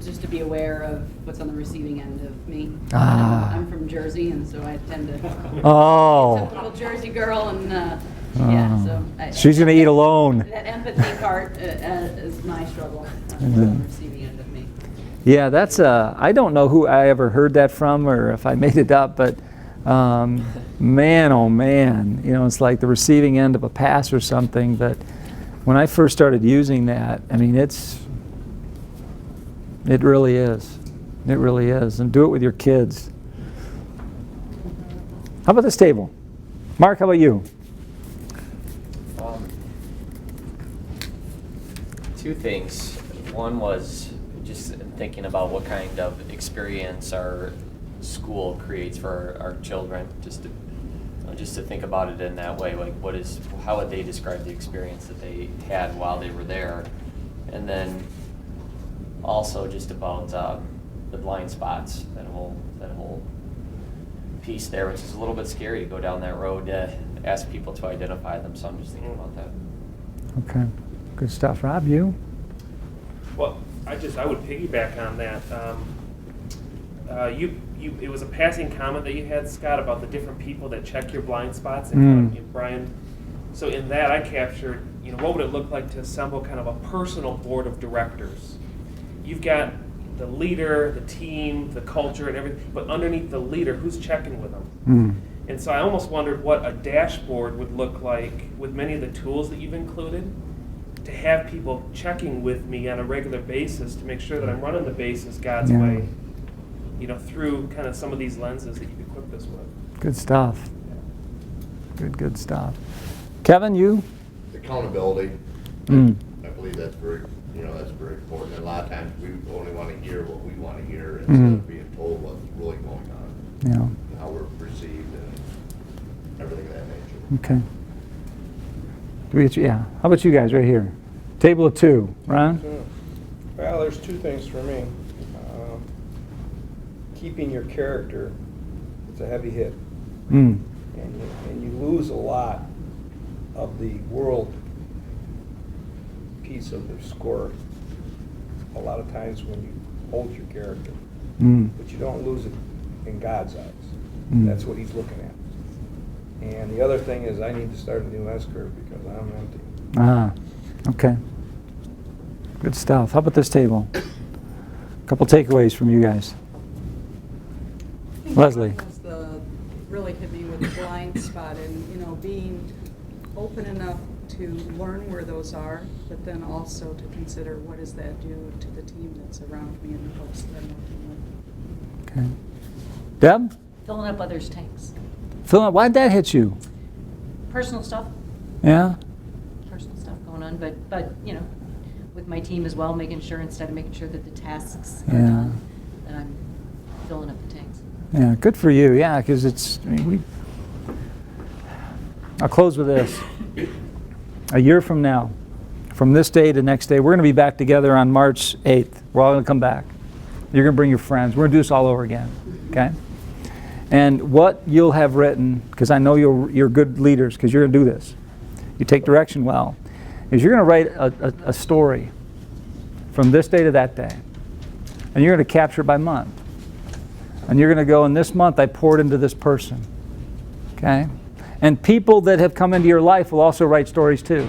just to be aware of what's on the receiving end of me. I'm from Jersey, and so I tend to typical Jersey girl, and She's going to eat alone. That empathy part is my struggle on the receiving end of me. Yeah, that's I don't know who I ever heard that from or if I made it up, but man, oh man, it's like the receiving end of a pass or something. But when I first started using that, I mean, it really is. It really is. And do it with your kids. How about this table? Mark, how about you? Two things. One was just thinking about what kind of experience our school creates for our children, just to think about it in that way. Like, how would they describe the experience that they had while they were there? And then also just about the blind spots, that whole piece there, which is a little bit scary to go down that road to ask people to identify them. So I'm just thinking about that. Okay, good stuff. Rob, you? Well, I would piggyback on that. It was a passing comment that you had, Scott, about the different people that check your blind spots, and Brian. So in that, I captured, what would it look like to assemble kind of a personal board of directors? You've got the leader, the team, the culture, and everything, but underneath the leader, who's checking with them? And so I almost wondered what a dashboard would look like with many of the tools that you've included, to have people checking with me on a regular basis to make sure that I'm running the basis God's way, through kind of some of these lenses that you've equipped us with. Good stuff. Good stuff. Kevin, you? Accountability. I believe that's very important. And a lot of times we only want to hear what we want to hear instead of being told what's really going on. And how we're perceived and everything of that nature. Okay. How about you guys right here? Table of two. Ron? Well, there's two things for me. Keeping your character, it's a heavy hit. And you lose a lot of the world piece of the score a lot of times when you hold your character. But you don't lose it in God's eyes. That's what he's looking at. And the other thing is I need to start a new S-curve because I'm empty. Okay. Good stuff. How about this table? A couple takeaways from you guys. Leslie. Really hit me with the blind spot and, being open enough to learn where those are, but then also to consider what does that do to the team that's around me and the folks that I'm working with. Okay. Deb? Filling up others' tanks. Why'd that hit you? Personal stuff. Yeah? Personal stuff going on, but with my team as well, instead of making sure that the tasks are done, that I'm filling up the tanks. Yeah, good for you. Yeah, because I'll close with this. A year from now, from this day to next day, we're going to be back together on March 8th. We're all going to come back. You're going to bring your friends. We're going to do this all over again. Okay? And what you'll have written, because I know you're good leaders, because you're going to do this. You take direction well. Is you're going to write a story from this day to that day. And you're going to capture it by month. And you're going to go, in this month I poured into this person. Okay? And people that have come into your life will also write stories too.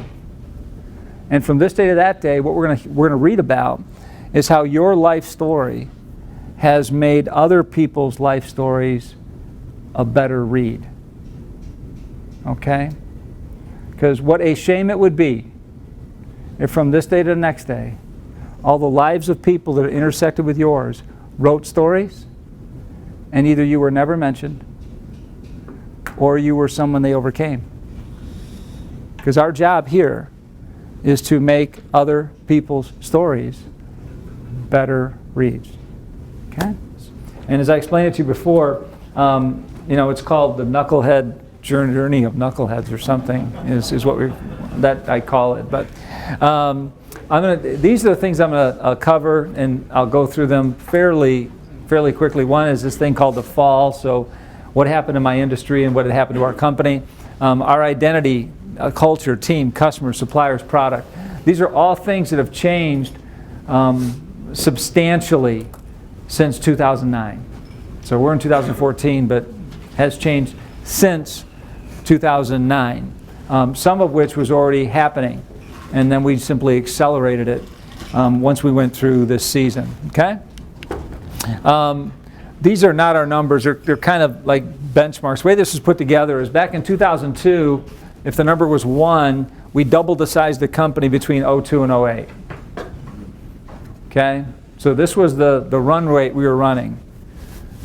And from this day to that day, what we're going to read about is how your life story has made other people's life stories a better read. Okay? Because what a shame it would be if from this day to the next day, all the lives of people that intersected with yours wrote stories, and either you were never mentioned or you were someone they overcame. Because our job here is to make other people's stories better reads. Okay? And as I explained it to you before, it's called the Knucklehead Journey of Knuckleheads or something is what I call it. But these are the things I'm going to cover, and I'll go through them fairly quickly. One is this thing called the fall. So what happened in my industry and what had happened to our company. Our identity, culture, team, customers, suppliers, product. These are all things that have changed substantially since 2009. So we're in 2014, but has changed since 2009. Some of which was already happening. And then we simply accelerated it once we went through this season. Okay? These are not our numbers. They're kind of like benchmarks. The way this is put together is back in 2002, if the number was 1, we doubled the size of the company between 02 and 08. Okay? So this was the run rate we were running.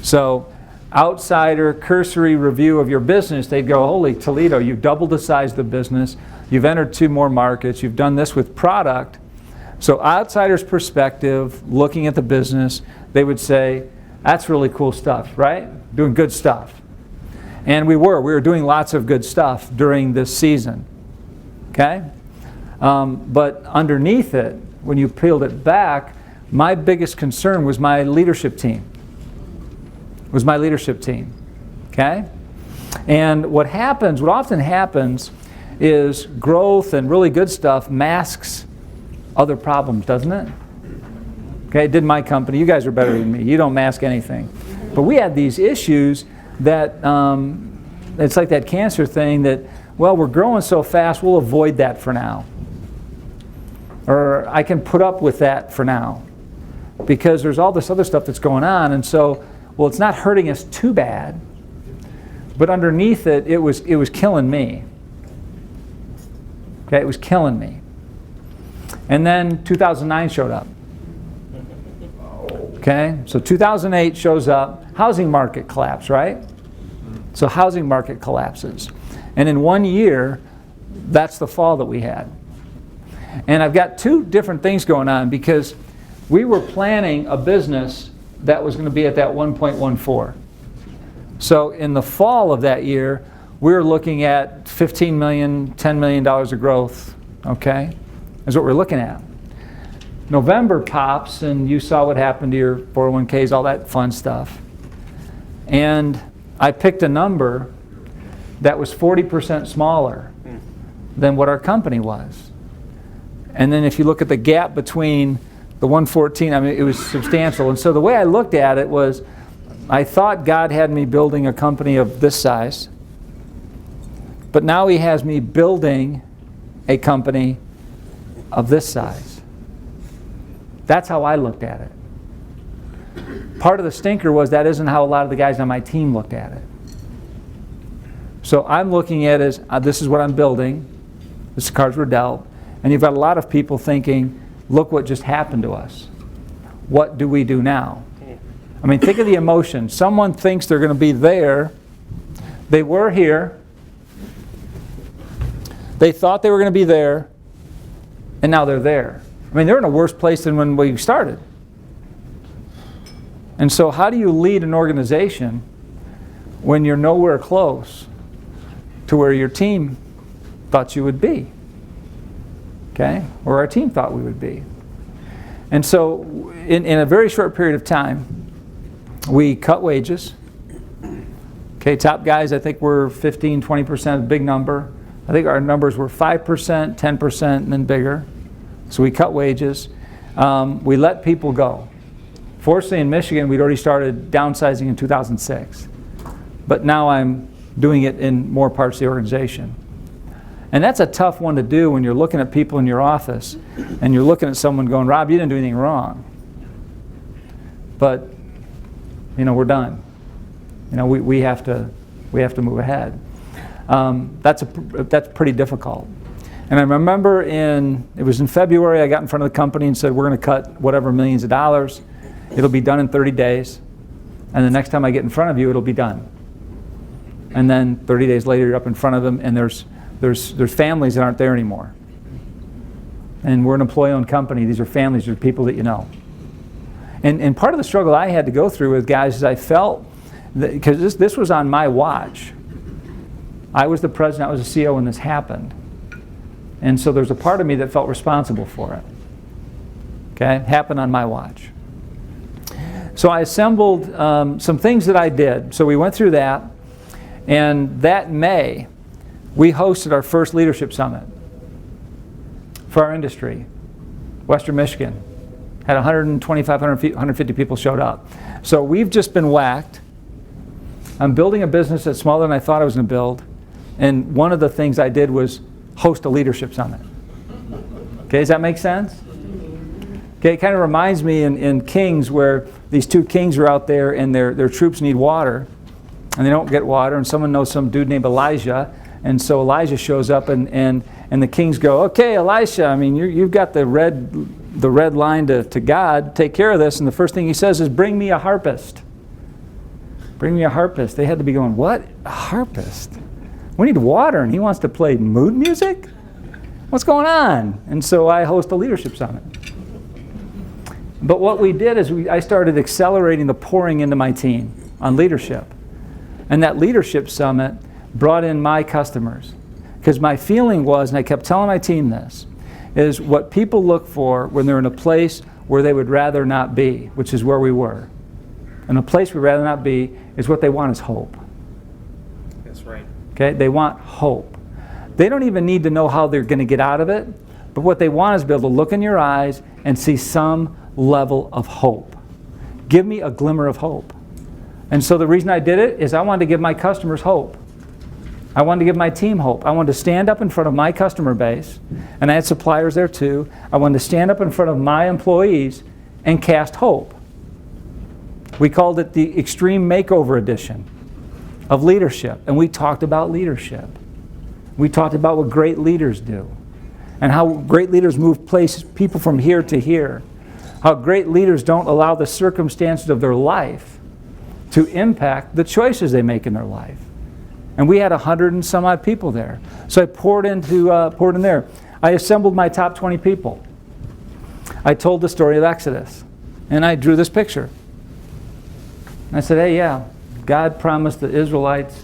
So outsider cursory review of your business, they'd go, holy Toledo, you've doubled the size of the business, you've entered 2 more markets, you've done this with product. So outsider's perspective, looking at the business, they would say, that's really cool stuff, right? Doing good stuff. And we were doing lots of good stuff during this season. Okay? But underneath it, when you peeled it back, my biggest concern was my leadership team. Okay? And what often happens is growth and really good stuff masks other problems, doesn't it? Okay, it did my company. You guys are better than me. You don't mask anything. But we had these issues that, it's like that cancer thing that, well, we're growing so fast, we'll avoid that for now. Or I can put up with that for now. Because there's all this other stuff that's going on, and so, well, it's not hurting us too bad, but underneath it, it was killing me. Okay, it was killing me. And then 2009 showed up. Okay, so 2008 shows up, housing market collapse, right? So housing market collapses. And in 1 year, that's the fall that we had. And I've got 2 different things going on because we were planning a business that was going to be at that 1.14. So in the fall of that year, we were looking at $15 million, $10 million of growth, okay? That's what we're looking at. November pops, and you saw what happened to your 401ks, all that fun stuff. And I picked a number that was 40% smaller than what our company was. And then if you look at the gap between the 114, I mean, it was substantial. And so the way I looked at it was, I thought God had me building a company of this size, but now He has me building a company of this size. That's how I looked at it. Part of the stinker was that isn't how a lot of the guys on my team looked at it. So I'm looking at it as, this is what I'm building, this is the cards were dealt, and you've got a lot of people thinking, look what just happened to us. What do we do now? I mean, think of the emotion. Someone thinks they're going to be there. They were here. They thought they were going to be there. And now they're there. I mean, they're in a worse place than when we started. And so how do you lead an organization when you're nowhere close to where your team thought you would be? Okay? Or our team thought we would be. And so in a very short period of time, we cut wages. Okay, top guys, I think we're 15, 20%, a big number. I think our numbers were 5%, 10%, and then bigger. So we cut wages. We let people go. Fortunately, in Michigan, we'd already started downsizing in 2006. But now I'm doing it in more parts of the organization. And that's a tough one to do when you're looking at people in your office and you're looking at someone going, Rob, you didn't do anything wrong. But, you know, we're done. You know, we have to move ahead. That's pretty difficult. And I remember it was in February, I got in front of the company and said, we're going to cut whatever millions of dollars. It'll be done in 30 days. And the next time I get in front of you, it'll be done. And then 30 days later, you're up in front of them, and there's families that aren't there anymore. And we're an employee-owned company. These are families, these are people that you know. And part of the struggle I had to go through with guys is I felt, because this was on my watch. I was the president, I was the CEO when this happened. And so there's a part of me that felt responsible for it. Okay, it happened on my watch. So I assembled some things that I did. So we went through that, and that May, we hosted our first leadership summit for our industry, Western Michigan. Had 125, 150 people showed up. So we've just been whacked. I'm building a business that's smaller than I thought I was going to build. And one of the things I did was host a leadership summit. Okay, does that make sense? Okay, it kind of reminds me in Kings where these 2 kings are out there and their troops need water. And they don't get water. And someone knows some dude named Elijah. And so Elijah shows up and And the kings go, okay, Elisha, I mean, you've got the red line to God. Take care of this. And the first thing he says is, bring me a harpist. Bring me a harpist. They had to be going, what? A harpist? We need water, and he wants to play mood music? What's going on? And so I host a leadership summit. But what we did is I started accelerating the pouring into my team on leadership. And that leadership summit brought in my customers. Because my feeling was, and I kept telling my team this, is what people look for when they're in a place where they would rather not be, which is where we were. And a place we'd rather not be is what they want is hope. That's right. Okay? They want hope. They don't even need to know how they're going to get out of it, but what they want is to be able to look in your eyes and see some level of hope. Give me a glimmer of hope. And so the reason I did it is I wanted to give my customers hope. I wanted to give my team hope. I wanted to stand up in front of my customer base, and I had suppliers there too. I wanted to stand up in front of my employees and cast hope. We called it the Extreme Makeover Edition of leadership, and we talked about leadership. We talked about what great leaders do, and how great leaders move people from here to here. How great leaders don't allow the circumstances of their life to impact the choices they make in their life. And we had 100 and some odd people there. So I poured in there. I assembled my top 20 people. I told the story of Exodus. And I drew this picture. I said, hey, yeah, God promised the Israelites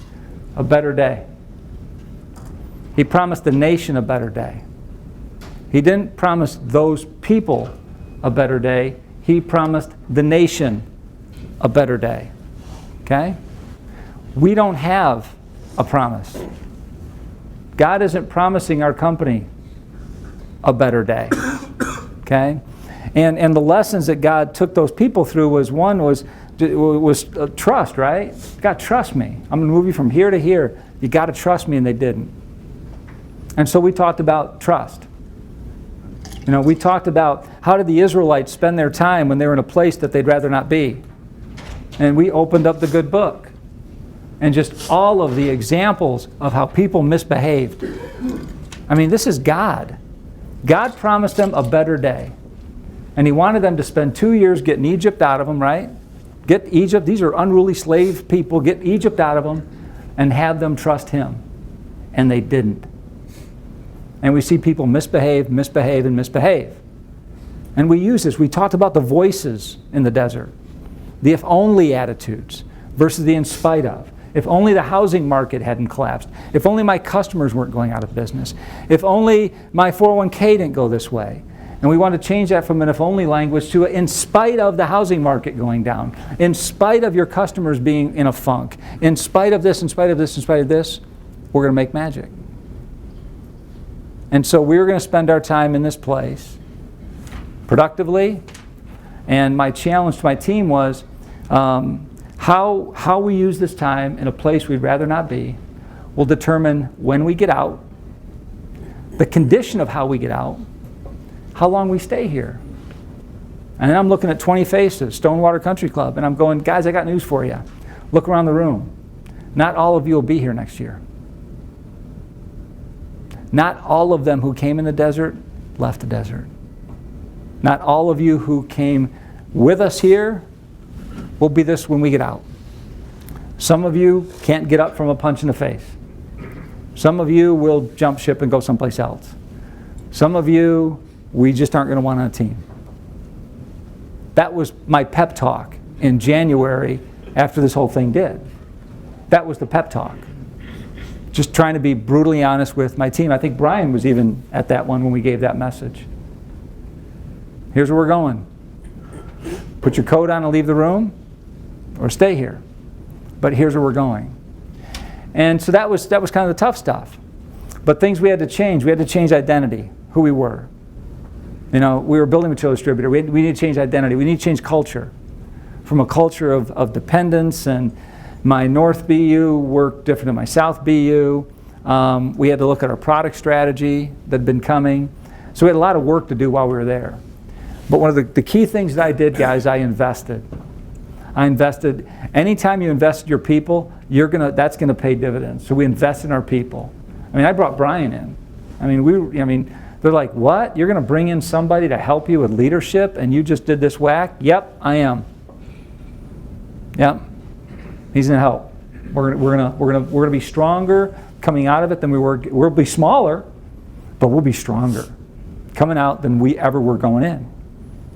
a better day. He promised the nation a better day. He didn't promise those people a better day. He promised the nation a better day. Okay? We don't have a promise. God isn't promising our company a better day. Okay? And the lessons that God took those people through was trust, right? God, trust me. I'm going to move you from here to here. You got to trust me, and they didn't. And so we talked about trust. You know, we talked about how did the Israelites spend their time when they were in a place that they'd rather not be. And we opened up the good book. And just all of the examples of how people misbehaved. I mean, this is God. God promised them a better day. And He wanted them to spend 2 years getting Egypt out of them, right? Get Egypt, these are unruly slave people, get Egypt out of them and have them trust Him. And they didn't. And we see people misbehave. And we use this. We talked about the voices in the desert. The if only attitudes versus the in spite of. If only the housing market hadn't collapsed. If only my customers weren't going out of business. If only my 401k didn't go this way. And we want to change that from an if only language to in spite of the housing market going down. In spite of your customers being in a funk. In spite of this, in spite of this, in spite of this, we're going to make magic. And so we're going to spend our time in this place productively. And my challenge to my team was how we use this time in a place we'd rather not be will determine when we get out, the condition of how we get out, how long we stay here. And then I'm looking at 20 faces, Stonewater Country Club, and I'm going, guys, I got news for you. Look around the room. Not all of you will be here next year. Not all of them who came in the desert left the desert. Not all of you who came with us here will be this when we get out. Some of you can't get up from a punch in the face. Some of you will jump ship and go someplace else. Some of you, we just aren't going to want on a team. That was my pep talk in January after this whole thing did. That was the pep talk. Just trying to be brutally honest with my team. I think Brian was even at that one when we gave that message. Here's where we're going. Put your coat on and leave the room, or stay here. But here's where we're going. And so that was kind of the tough stuff. But things we had to change. We had to change identity, who we were. You know, we were a building material distributor. We need to change identity. We need to change culture. From a culture of dependence, and my North BU worked different than my South BU. We had to look at our product strategy that had been coming. So we had a lot of work to do while we were there. But one of the key things that I did, guys, I invested. Anytime you invest in your people, that's gonna pay dividends. So we invested in our people. I mean, I brought Brian in. I mean, they're like, what? You're going to bring in somebody to help you with leadership and you just did this whack? Yep, I am. Yep. He's going to help. We're going to be stronger coming out of it than we were. We'll be smaller, but we'll be stronger coming out than we ever were going in.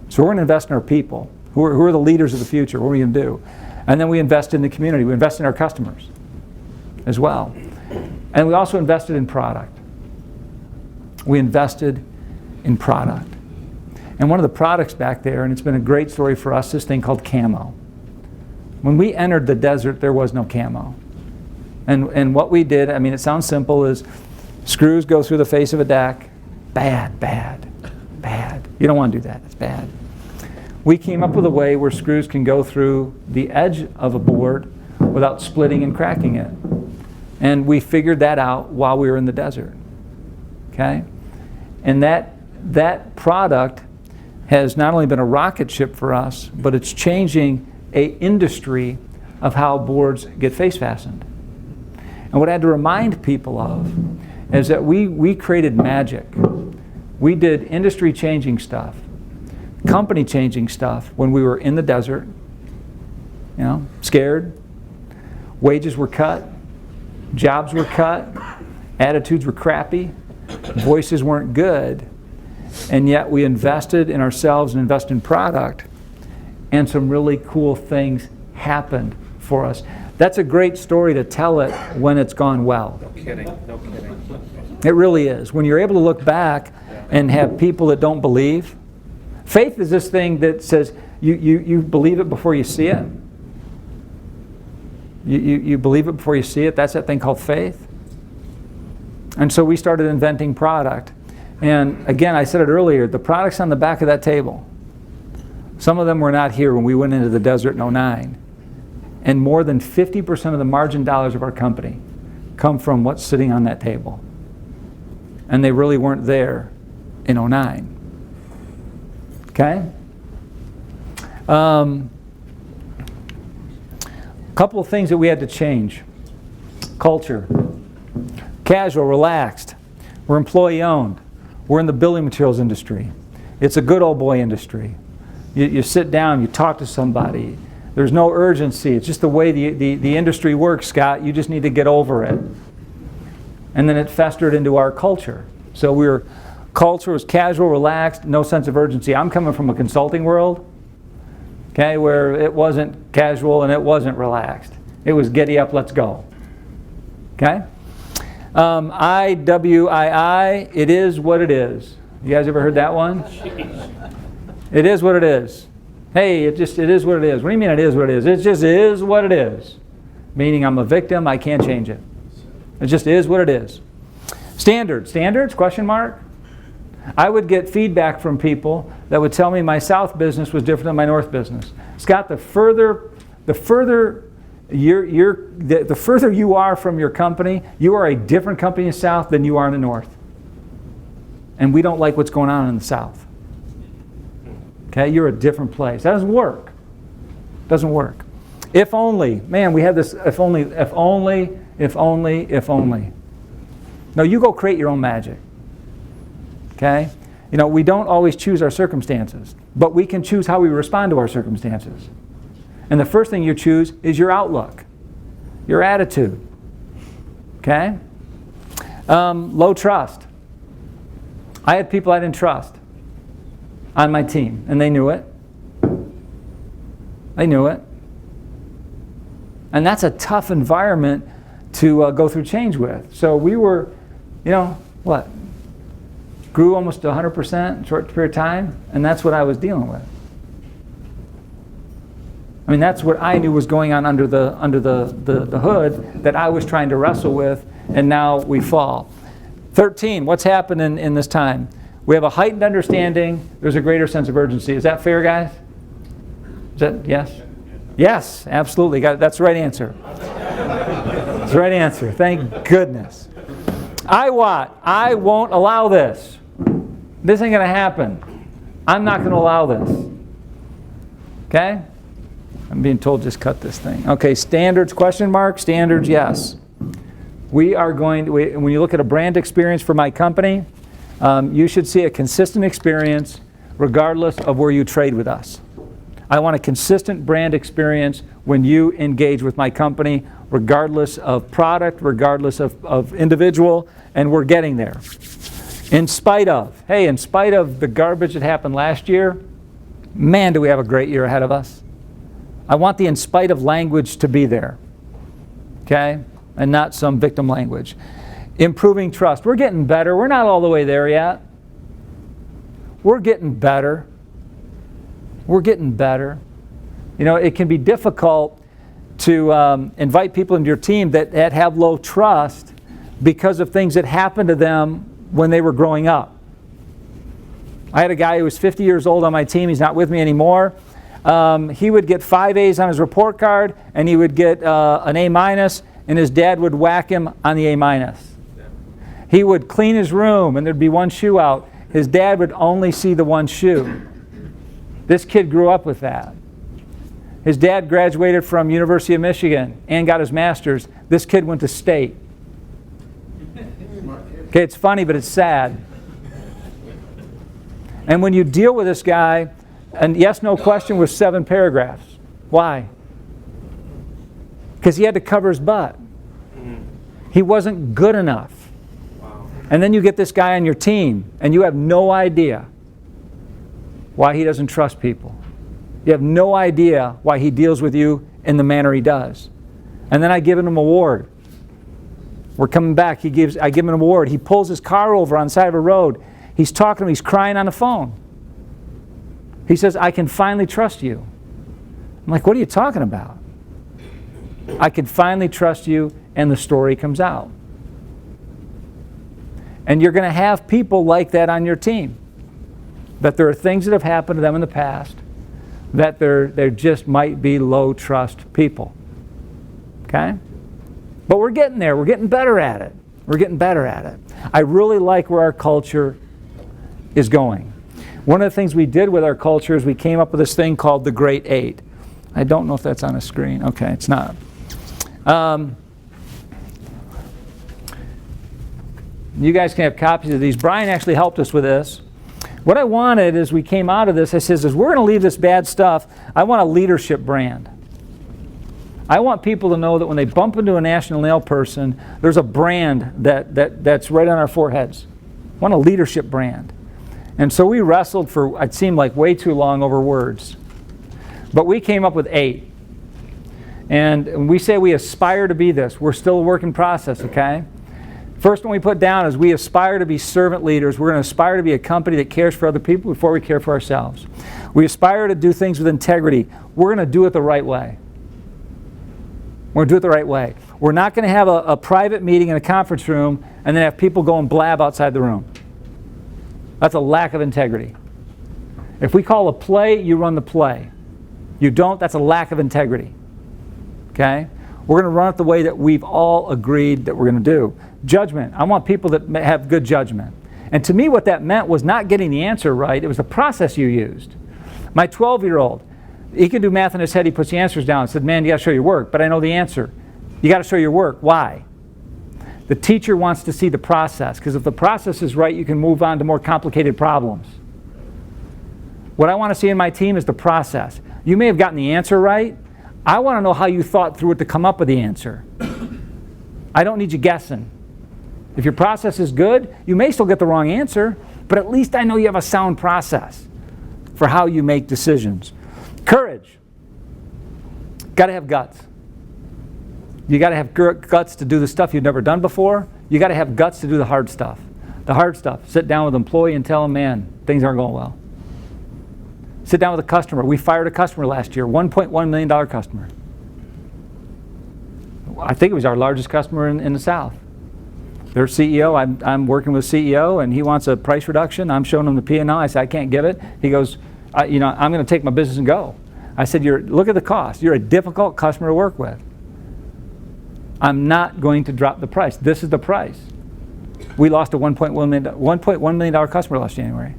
So we're going to invest in our people. Who are the leaders of the future? What are we going to do? And then we invest in the community. We invest in our customers as well. And we also invested in product. We invested in product. And one of the products back there, and it's been a great story for us, this thing called camo. When we entered the desert, there was no camo. And what we did, I mean, it sounds simple, is screws go through the face of a deck. Bad, bad, bad. You don't want to do that. It's bad. We came up with a way where screws can go through the edge of a board without splitting and cracking it. And we figured that out while we were in the desert. Okay? And that product has not only been a rocket ship for us, but it's changing an industry of how boards get face fastened. And what I had to remind people of is that we created magic. We did industry changing stuff, company changing stuff when we were in the desert, scared. Wages were cut, jobs were cut, attitudes were crappy, voices weren't good, and yet we invested in ourselves and invested in product, and some really cool things happened for us. That's a great story to tell it when it's gone well. No kidding, no kidding. It really is. When you're able to look back and have people that don't believe. Faith is this thing that says you believe it before you see it. You believe it before you see it. That's that thing called faith. And so we started inventing product. And again, I said it earlier, the products on the back of that table, some of them were not here when we went into the desert in 2009. And more than 50% of the margin dollars of our company come from what's sitting on that table. And they really weren't there in 2009. Okay? Couple of things that we had to change. Culture. Casual, relaxed. We're employee owned. We're in the building materials industry. It's a good old boy industry. You sit down, you talk to somebody. There's no urgency. It's just the way the industry works, Scott. You just need to get over it. And then it festered into our culture. So culture was casual, relaxed, no sense of urgency. I'm coming from a consulting world, okay, where it wasn't casual and it wasn't relaxed. It was giddy up, let's go. Okay? IWII, it is what it is. You guys ever heard that one? It is what it is. Hey, it is what it is. What do you mean it is what it is? It just is what it is. Meaning I'm a victim, I can't change it. It just is what it is. Standards, question mark? I would get feedback from people that would tell me my South business was different than my North business. Scott, the further you are from your company, you are a different company in the South than you are in the North. And we don't like what's going on in the South. Okay, you're a different place. That doesn't work. Doesn't work. If only, man, we have this if only. No, you go create your own magic. Okay? We don't always choose our circumstances, but we can choose how we respond to our circumstances. And the first thing you choose is your outlook, your attitude. Okay? Low trust. I had people I didn't trust on my team, and they knew it. They knew it. And that's a tough environment to go through change with. So we were, grew almost to 100% in a short period of time, and that's what I was dealing with. I mean, that's what I knew was going on under the hood that I was trying to wrestle with, and now we fall. 13, what's happened in this time? We have a heightened understanding. There's a greater sense of urgency. Is that fair, guys? Is that, yes? Yes, absolutely. That's the right answer. That's the right answer. Thank goodness. I won't allow this. This ain't going to happen. I'm not going to allow this. Okay? I'm being told just cut this thing. Okay, standards, question mark? Standards, yes. We are going to, when you look at a brand experience for my company, you should see a consistent experience regardless of where you trade with us. I want a consistent brand experience when you engage with my company, regardless of product, regardless of individual, and we're getting there. In spite of the garbage that happened last year, man, do we have a great year ahead of us. I want the in spite of language to be there, okay? And not some victim language. Improving trust. We're getting better. We're not all the way there yet. We're getting better. We're getting better. You know, it can be difficult to invite people into your team that have low trust because of things that happened to them when they were growing up. I had a guy who was 50 years old on my team. He's not with me anymore. He would get 5 A's on his report card, and he would get an A-, and his dad would whack him on the A-. He would clean his room, and there'd be one shoe out. His dad would only see the one shoe. This kid grew up with that. His dad graduated from University of Michigan and got his master's. This kid went to State. Okay, it's funny, but it's sad. And when you deal with this guy, and yes, no question was 7 paragraphs. Why? Because he had to cover his butt. He wasn't good enough. And then you get this guy on your team, and you have no idea why he doesn't trust people. You have no idea why he deals with you in the manner he does. And then I give him an award. We're coming back. I give him an award. He pulls his car over on the side of a road. He's talking to me. He's crying on the phone. He says, I can finally trust you. I'm like, what are you talking about? I can finally trust you, and the story comes out. And you're going to have people like that on your team. That there are things that have happened to them in the past that they just might be low trust people. Okay? But we're getting there. We're getting better at it. We're getting better at it. I really like where our culture is going. One of the things we did with our culture is we came up with this thing called the Great 8. I don't know if that's on a screen. Okay, it's not. You guys can have copies of these. Brian actually helped us with this. What I wanted as we came out of this, I says, we're going to leave this bad stuff. I want a leadership brand. I want people to know that when they bump into a National Nail person, there's a brand that's right on our foreheads. I want a leadership brand. And so we wrestled for, it seemed like, way too long over words. But we came up with 8. And we say we aspire to be this. We're still a work in process, okay? First one we put down is we aspire to be servant leaders. We're going to aspire to be a company that cares for other people before we care for ourselves. We aspire to do things with integrity. We're going to do it the right way. We're going to do it the right way. We're not going to have a private meeting in a conference room and then have people go and blab outside the room. That's a lack of integrity. If we call a play, you run the play. You don't, that's a lack of integrity. Okay? We're going to run it the way that we've all agreed that we're going to do. Judgment. I want people that have good judgment. And to me, what that meant was not getting the answer right. It was the process you used. My 12-year-old, he can do math in his head. He puts the answers down and said, man, you got to show your work. But I know the answer. You got to show your work. Why? The teacher wants to see the process. Because if the process is right, you can move on to more complicated problems. What I want to see in my team is the process. You may have gotten the answer right. I want to know how you thought through it to come up with the answer. I don't need you guessing. If your process is good, you may still get the wrong answer, but at least I know you have a sound process for how you make decisions. Courage. Got to have guts. You got to have guts to do the stuff you've never done before. You got to have guts to do the hard stuff. The hard stuff. Sit down with an employee and tell them, man, things aren't going well. Sit down with a customer. We fired a customer last year, $1.1 million customer. I think it was our largest customer in the South. Their CEO, I'm working with CEO, and he wants a price reduction. I'm showing him the P&L. I said, I can't give it. He goes, I'm going to take my business and go. I said, look at the cost. You're a difficult customer to work with. I'm not going to drop the price. This is the price. We lost a $1.1 million customer last January.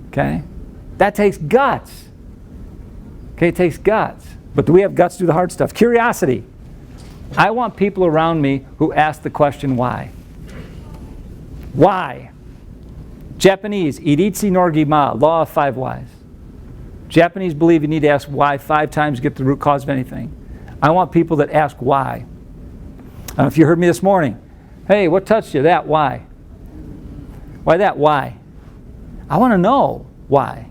Okay? That takes guts. Okay, it takes guts. But do we have guts to do the hard stuff? Curiosity. I want people around me who ask the question why. Why? Japanese, iritsu norgi ma, law of 5 whys. Japanese believe you need to ask why 5 times to get the root cause of anything. I want people that ask why. If you heard me this morning, hey, what touched you? That, why? Why that? Why? I want to know why.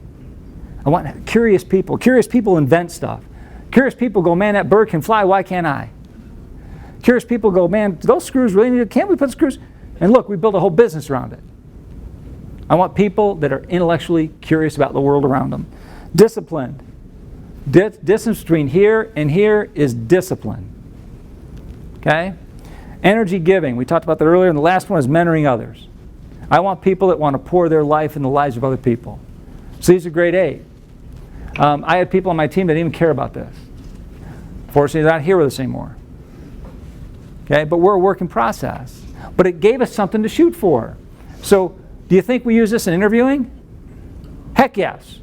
I want curious people. Curious people invent stuff. Curious people go, man, that bird can fly, why can't I? Curious people go, man, do those screws really need, can't we put screws? And look, we built a whole business around it. I want people that are intellectually curious about the world around them. Disciplined. Distance between here and here is discipline. Okay? Energy giving. We talked about that earlier, and the last one is mentoring others. I want people that want to pour their life in the lives of other people. So these are grade 8. I had people on my team that didn't even care about this. Fortunately, they're not here with us anymore. Okay? But we're a work in process. But it gave us something to shoot for. So do you think we use this in interviewing? Heck yes.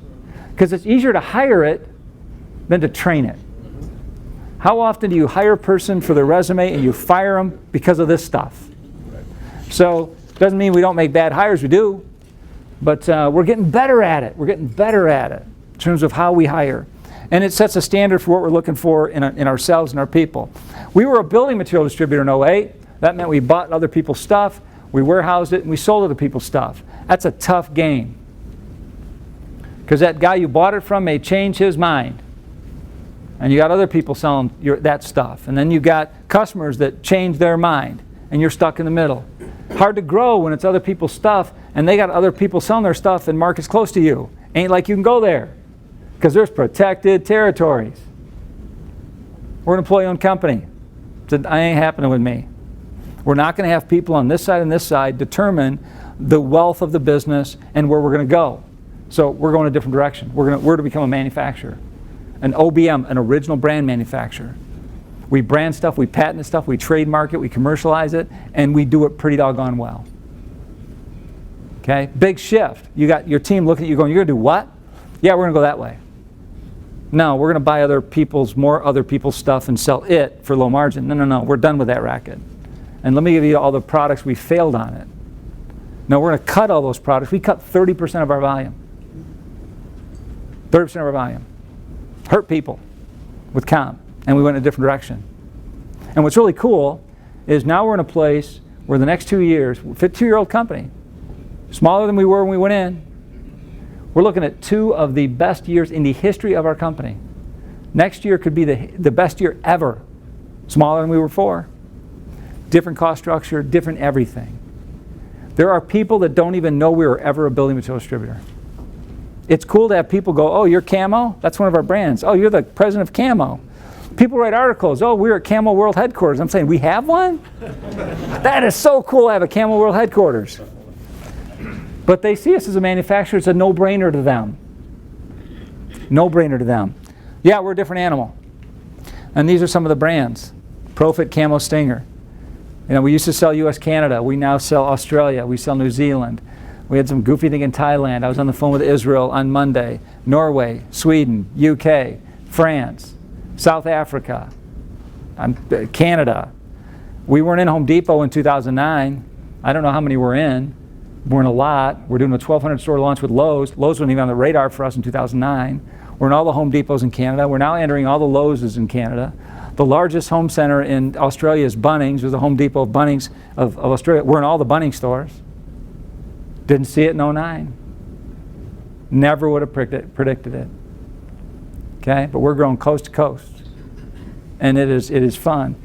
Because it's easier to hire it than to train it. How often do you hire a person for their resume and you fire them because of this stuff? So it doesn't mean we don't make bad hires, we do. But we're getting better at it. We're getting better at it in terms of how we hire. And it sets a standard for what we're looking for in ourselves and our people. We were a building material distributor in 2008. That meant we bought other people's stuff, we warehoused it, and we sold other people's stuff. That's a tough game. Because that guy you bought it from may change his mind. And you got other people selling that stuff. And then you got customers that change their mind. And you're stuck in the middle. Hard to grow when it's other people's stuff and they got other people selling their stuff in markets close to you. Ain't like you can go there. Because there's protected territories. We're an employee-owned company. That ain't happening with me. We're not going to have people on this side and this side determine the wealth of the business and where we're going to go. So we're going a different direction. We're to become a manufacturer. An OBM, an original brand manufacturer. We brand stuff, we patent stuff, we trademark it, we commercialize it, and we do it pretty doggone well. Okay? Big shift. You got your team looking at you going, you're going to do what? Yeah, we're going to go that way. No, we're going to buy more other people's stuff and sell it for low margin. No, we're done with that racket. And let me give you all the products we failed on it. No, we're going to cut all those products. We cut 30% of our volume. 30% of our volume. Hurt people with comp. And we went in a different direction. And what's really cool is now we're in a place where the next 2 years, we're a 52-year-old company, smaller than we were when we went in. We're looking at 2 of the best years in the history of our company. Next year could be the best year ever. Smaller than we were before. Different cost structure, different everything. There are people that don't even know we were ever a building material distributor. It's cool to have people go, oh, you're Camo? That's one of our brands. Oh, you're the president of Camo. People write articles, oh, we're at Camo World Headquarters. I'm saying, we have one? That is so cool to have a Camo World Headquarters. But they see us as a manufacturer. It's a no-brainer to them. No-brainer to them. Yeah, we're a different animal. And these are some of the brands. Profit Camo Stinger. You know, we used to sell U.S. Canada. We now sell Australia. We sell New Zealand. We had some goofy thing in Thailand. I was on the phone with Israel on Monday. Norway, Sweden, UK, France, South Africa, Canada. We weren't in Home Depot in 2009. I don't know how many we're in. We're in a lot. We're doing a 1,200 store launch with Lowe's. Lowe's wasn't even on the radar for us in 2009. We're in all the Home Depots in Canada. We're now entering all the Lowe's in Canada. The largest home center in Australia is Bunnings. There's the Home Depot of Bunnings of Australia. We're in all the Bunnings stores. Didn't see it in 2009. Never would have predicted it. Okay, but we're growing coast to coast. And it is fun.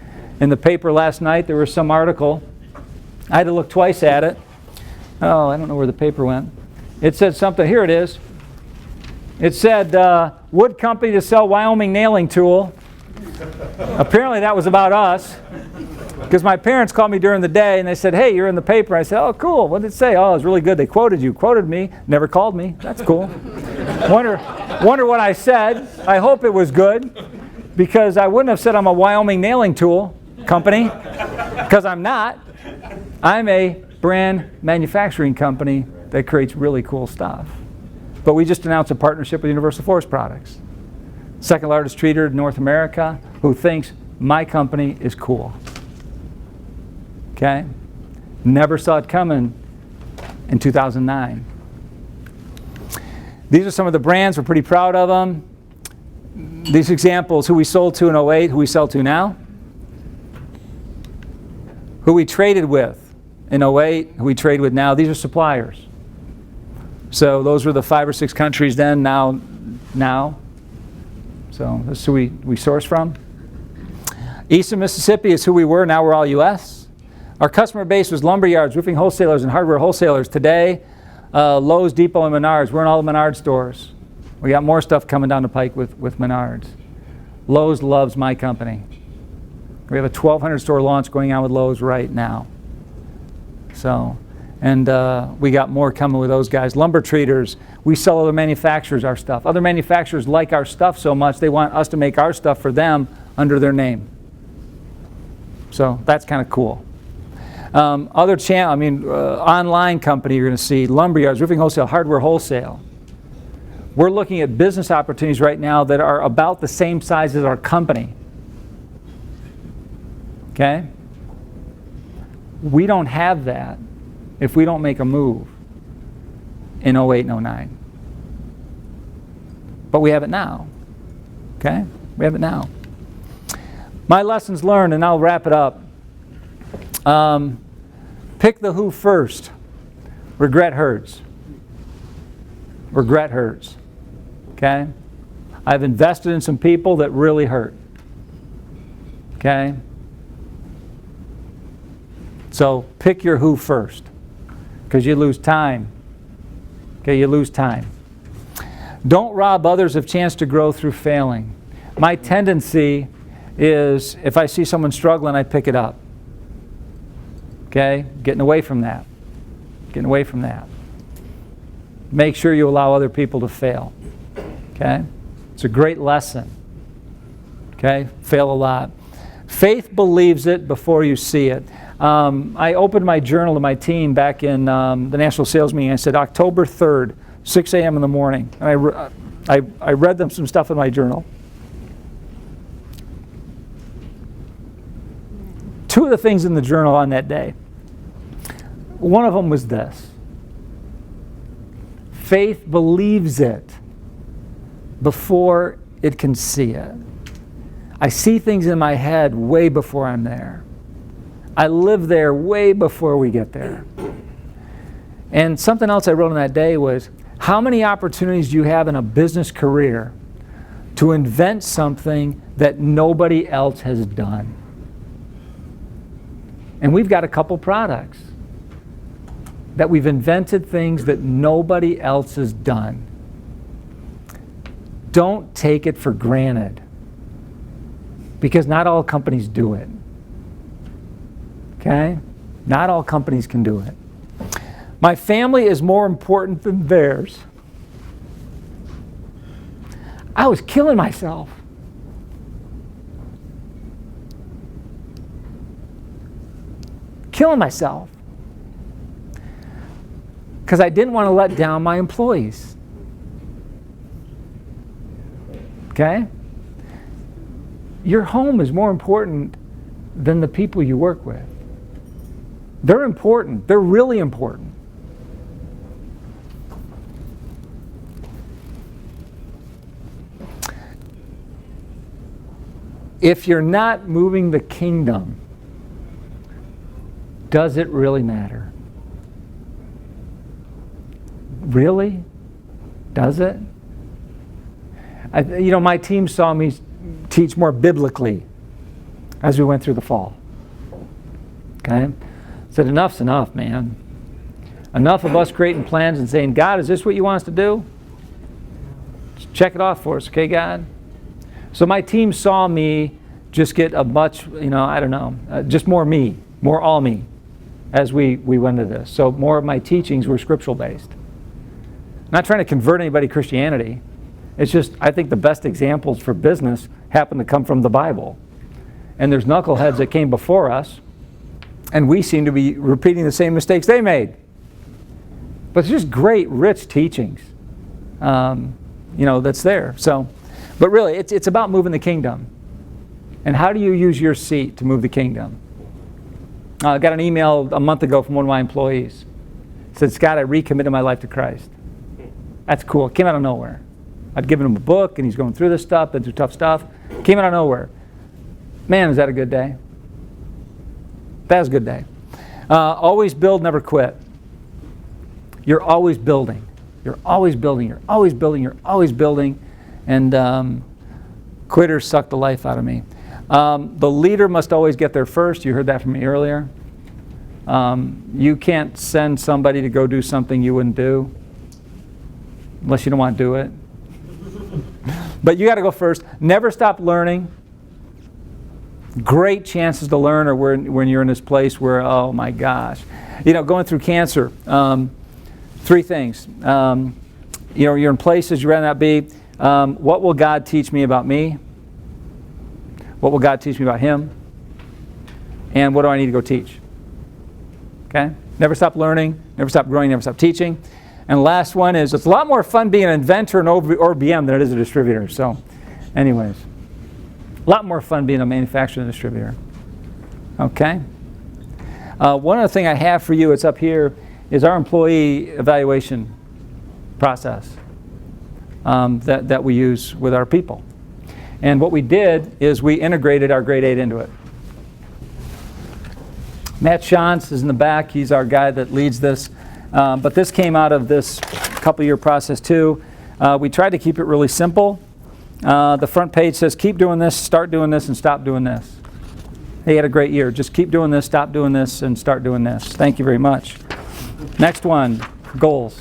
In the paper last night, there was some article. I had to look twice at it. Oh, I don't know where the paper went. It said something. Here it is. It said, wood company to sell Wyoming nailing tool. Apparently that was about us. Because my parents called me during the day and they said, hey, you're in the paper. I said, oh, cool. What did it say? Oh, it was really good. They quoted you. Quoted me. Never called me. That's cool. Wonder what I said. I hope it was good. Because I wouldn't have said I'm a Wyoming nailing tool company. Because I'm not. I'm a brand manufacturing company that creates really cool stuff. But we just announced a partnership with Universal Forest Products. Second largest treater in North America, who thinks my company is cool. Okay? Never saw it coming in 2009. These are some of the brands. We're pretty proud of them. These examples, who we sold to in 08, who we sell to now. Who we traded with in 08, who we trade with now. These are suppliers. So those were the 5 or 6 countries then, now. So this is who we source from. Eastern Mississippi is who we were, now we're all U.S. Our customer base was lumber yards, roofing wholesalers, and hardware wholesalers. Today, Lowe's, Depot, and Menards. We're in all the Menards stores. We got more stuff coming down the pike with Menards. Lowe's loves my company. We have a 1,200 store launch going on with Lowe's right now. So, and we got more coming with those guys. Lumber treaters, we sell other manufacturers our stuff. Other manufacturers like our stuff so much they want us to make our stuff for them under their name. So that's kind of cool. Other channel, online company you're going to see, lumberyards, roofing wholesale, hardware wholesale. We're looking at business opportunities right now that are about the same size as our company. Okay? We don't have that if we don't make a move in 08 and 09. But we have it now. Okay? We have it now. My lessons learned, and I'll wrap it up. Pick the who first. Regret hurts. Regret hurts. Okay? I've invested in some people that really hurt. Okay? So pick your who first, because you lose time. Okay, you lose time. Don't rob others of chance to grow through failing. My tendency is, if I see someone struggling, I pick it up. Okay? Getting away from that. Getting away from that. Make sure you allow other people to fail. Okay? It's a great lesson. Okay? Fail a lot. Faith believes it before you see it. I opened my journal to my team back in the national sales meeting. I said, October 3rd, 6 a.m. in the morning. And I read them some stuff in my journal. Two of the things in the journal on that day. One of them was this. Faith believes it before it can see it. I see things in my head way before I'm there. I live there way before we get there. And something else I wrote on that day was, how many opportunities do you have in a business career to invent something that nobody else has done? And we've got a couple products that we've invented things that nobody else has done. Don't take it for granted, because not all companies do it. Okay? Not all companies can do it. My family is more important than theirs. I was killing myself. Killing myself. Because I didn't want to let down my employees. Okay? Your home is more important than the people you work with. They're important. They're really important. If you're not moving the kingdom, does it really matter? Really? Does it? My team saw me teach more biblically as we went through the fall. Okay? Said, enough's enough, man. Enough of us creating plans and saying, God, is this what you want us to do? Just check it off for us, okay, God? So my team saw me just get a much, just more me, more all me, as we went into this. So more of my teachings were scriptural based. Not trying to convert anybody to Christianity. It's just, I think the best examples for business happen to come from the Bible. And there's knuckleheads that came before us, and we seem to be repeating the same mistakes they made. But it's just great, rich teachings, that's there. So, but really, it's about moving the kingdom. And how do you use your seat to move the kingdom? I got an email a month ago from one of my employees. It said, Scott, I recommitted my life to Christ. That's cool. It came out of nowhere. I'd given him a book, and he's going through this stuff, been through tough stuff. Came out of nowhere. Man, is that a good day? That was a good day. Always build, never quit. You're always building. You're always building. You're always building. You're always building. And quitters suck the life out of me. The leader must always get there first. You heard that from me earlier. You can't send somebody to go do something you wouldn't do unless you don't want to do it. But you got to go first. Never stop learning. Great chances to learn are when you're in this place where, oh my gosh. Going through cancer, 3 things. You're in places you'd rather not be. What will God teach me about me? What will God teach me about Him? And what do I need to go teach? Okay? Never stop learning, never stop growing, never stop teaching. And the last one is, it's a lot more fun being an inventor in OBM than it is a distributor. So, anyways, a lot more fun being a manufacturer and distributor. Okay? One other thing I have for you, it's up here, is our employee evaluation process that we use with our people. And what we did is we integrated our grade 8 into it. Matt Shantz is in the back. He's our guy that leads this. But this came out of this couple-year process too. We tried to keep it really simple. The front page says, keep doing this, start doing this, and stop doing this. He had a great year. Just keep doing this, stop doing this, and start doing this. Thank you very much. Next one, goals.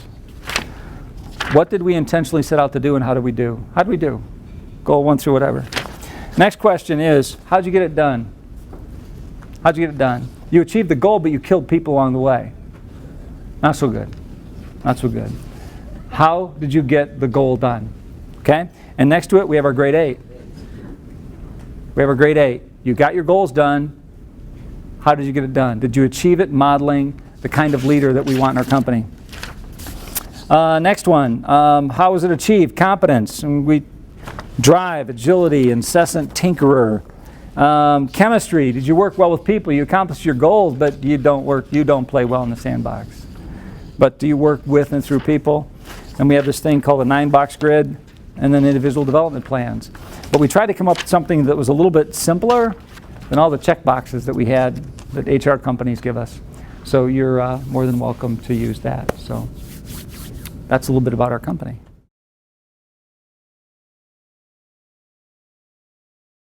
What did we intentionally set out to do, and how did we do? How did we do? Goal 1 through whatever. Next question is, how'd you get it done? How'd you get it done? You achieved the goal, but you killed people along the way. Not so good. Not so good. How did you get the goal done? Okay? And next to it, we have our grade 8. We have our grade 8. You got your goals done. How did you get it done? Did you achieve it modeling the kind of leader that we want in our company? Next one. How was it achieved? Competence. And we drive, agility, incessant tinkerer. Chemistry. Did you work well with people? You accomplished your goals, but you don't play well in the sandbox. But do you work with and through people? And we have this thing called a 9-box grid, and then individual development plans. But we tried to come up with something that was a little bit simpler than all the check boxes that we had that HR companies give us. So you're more than welcome to use that. So that's a little bit about our company.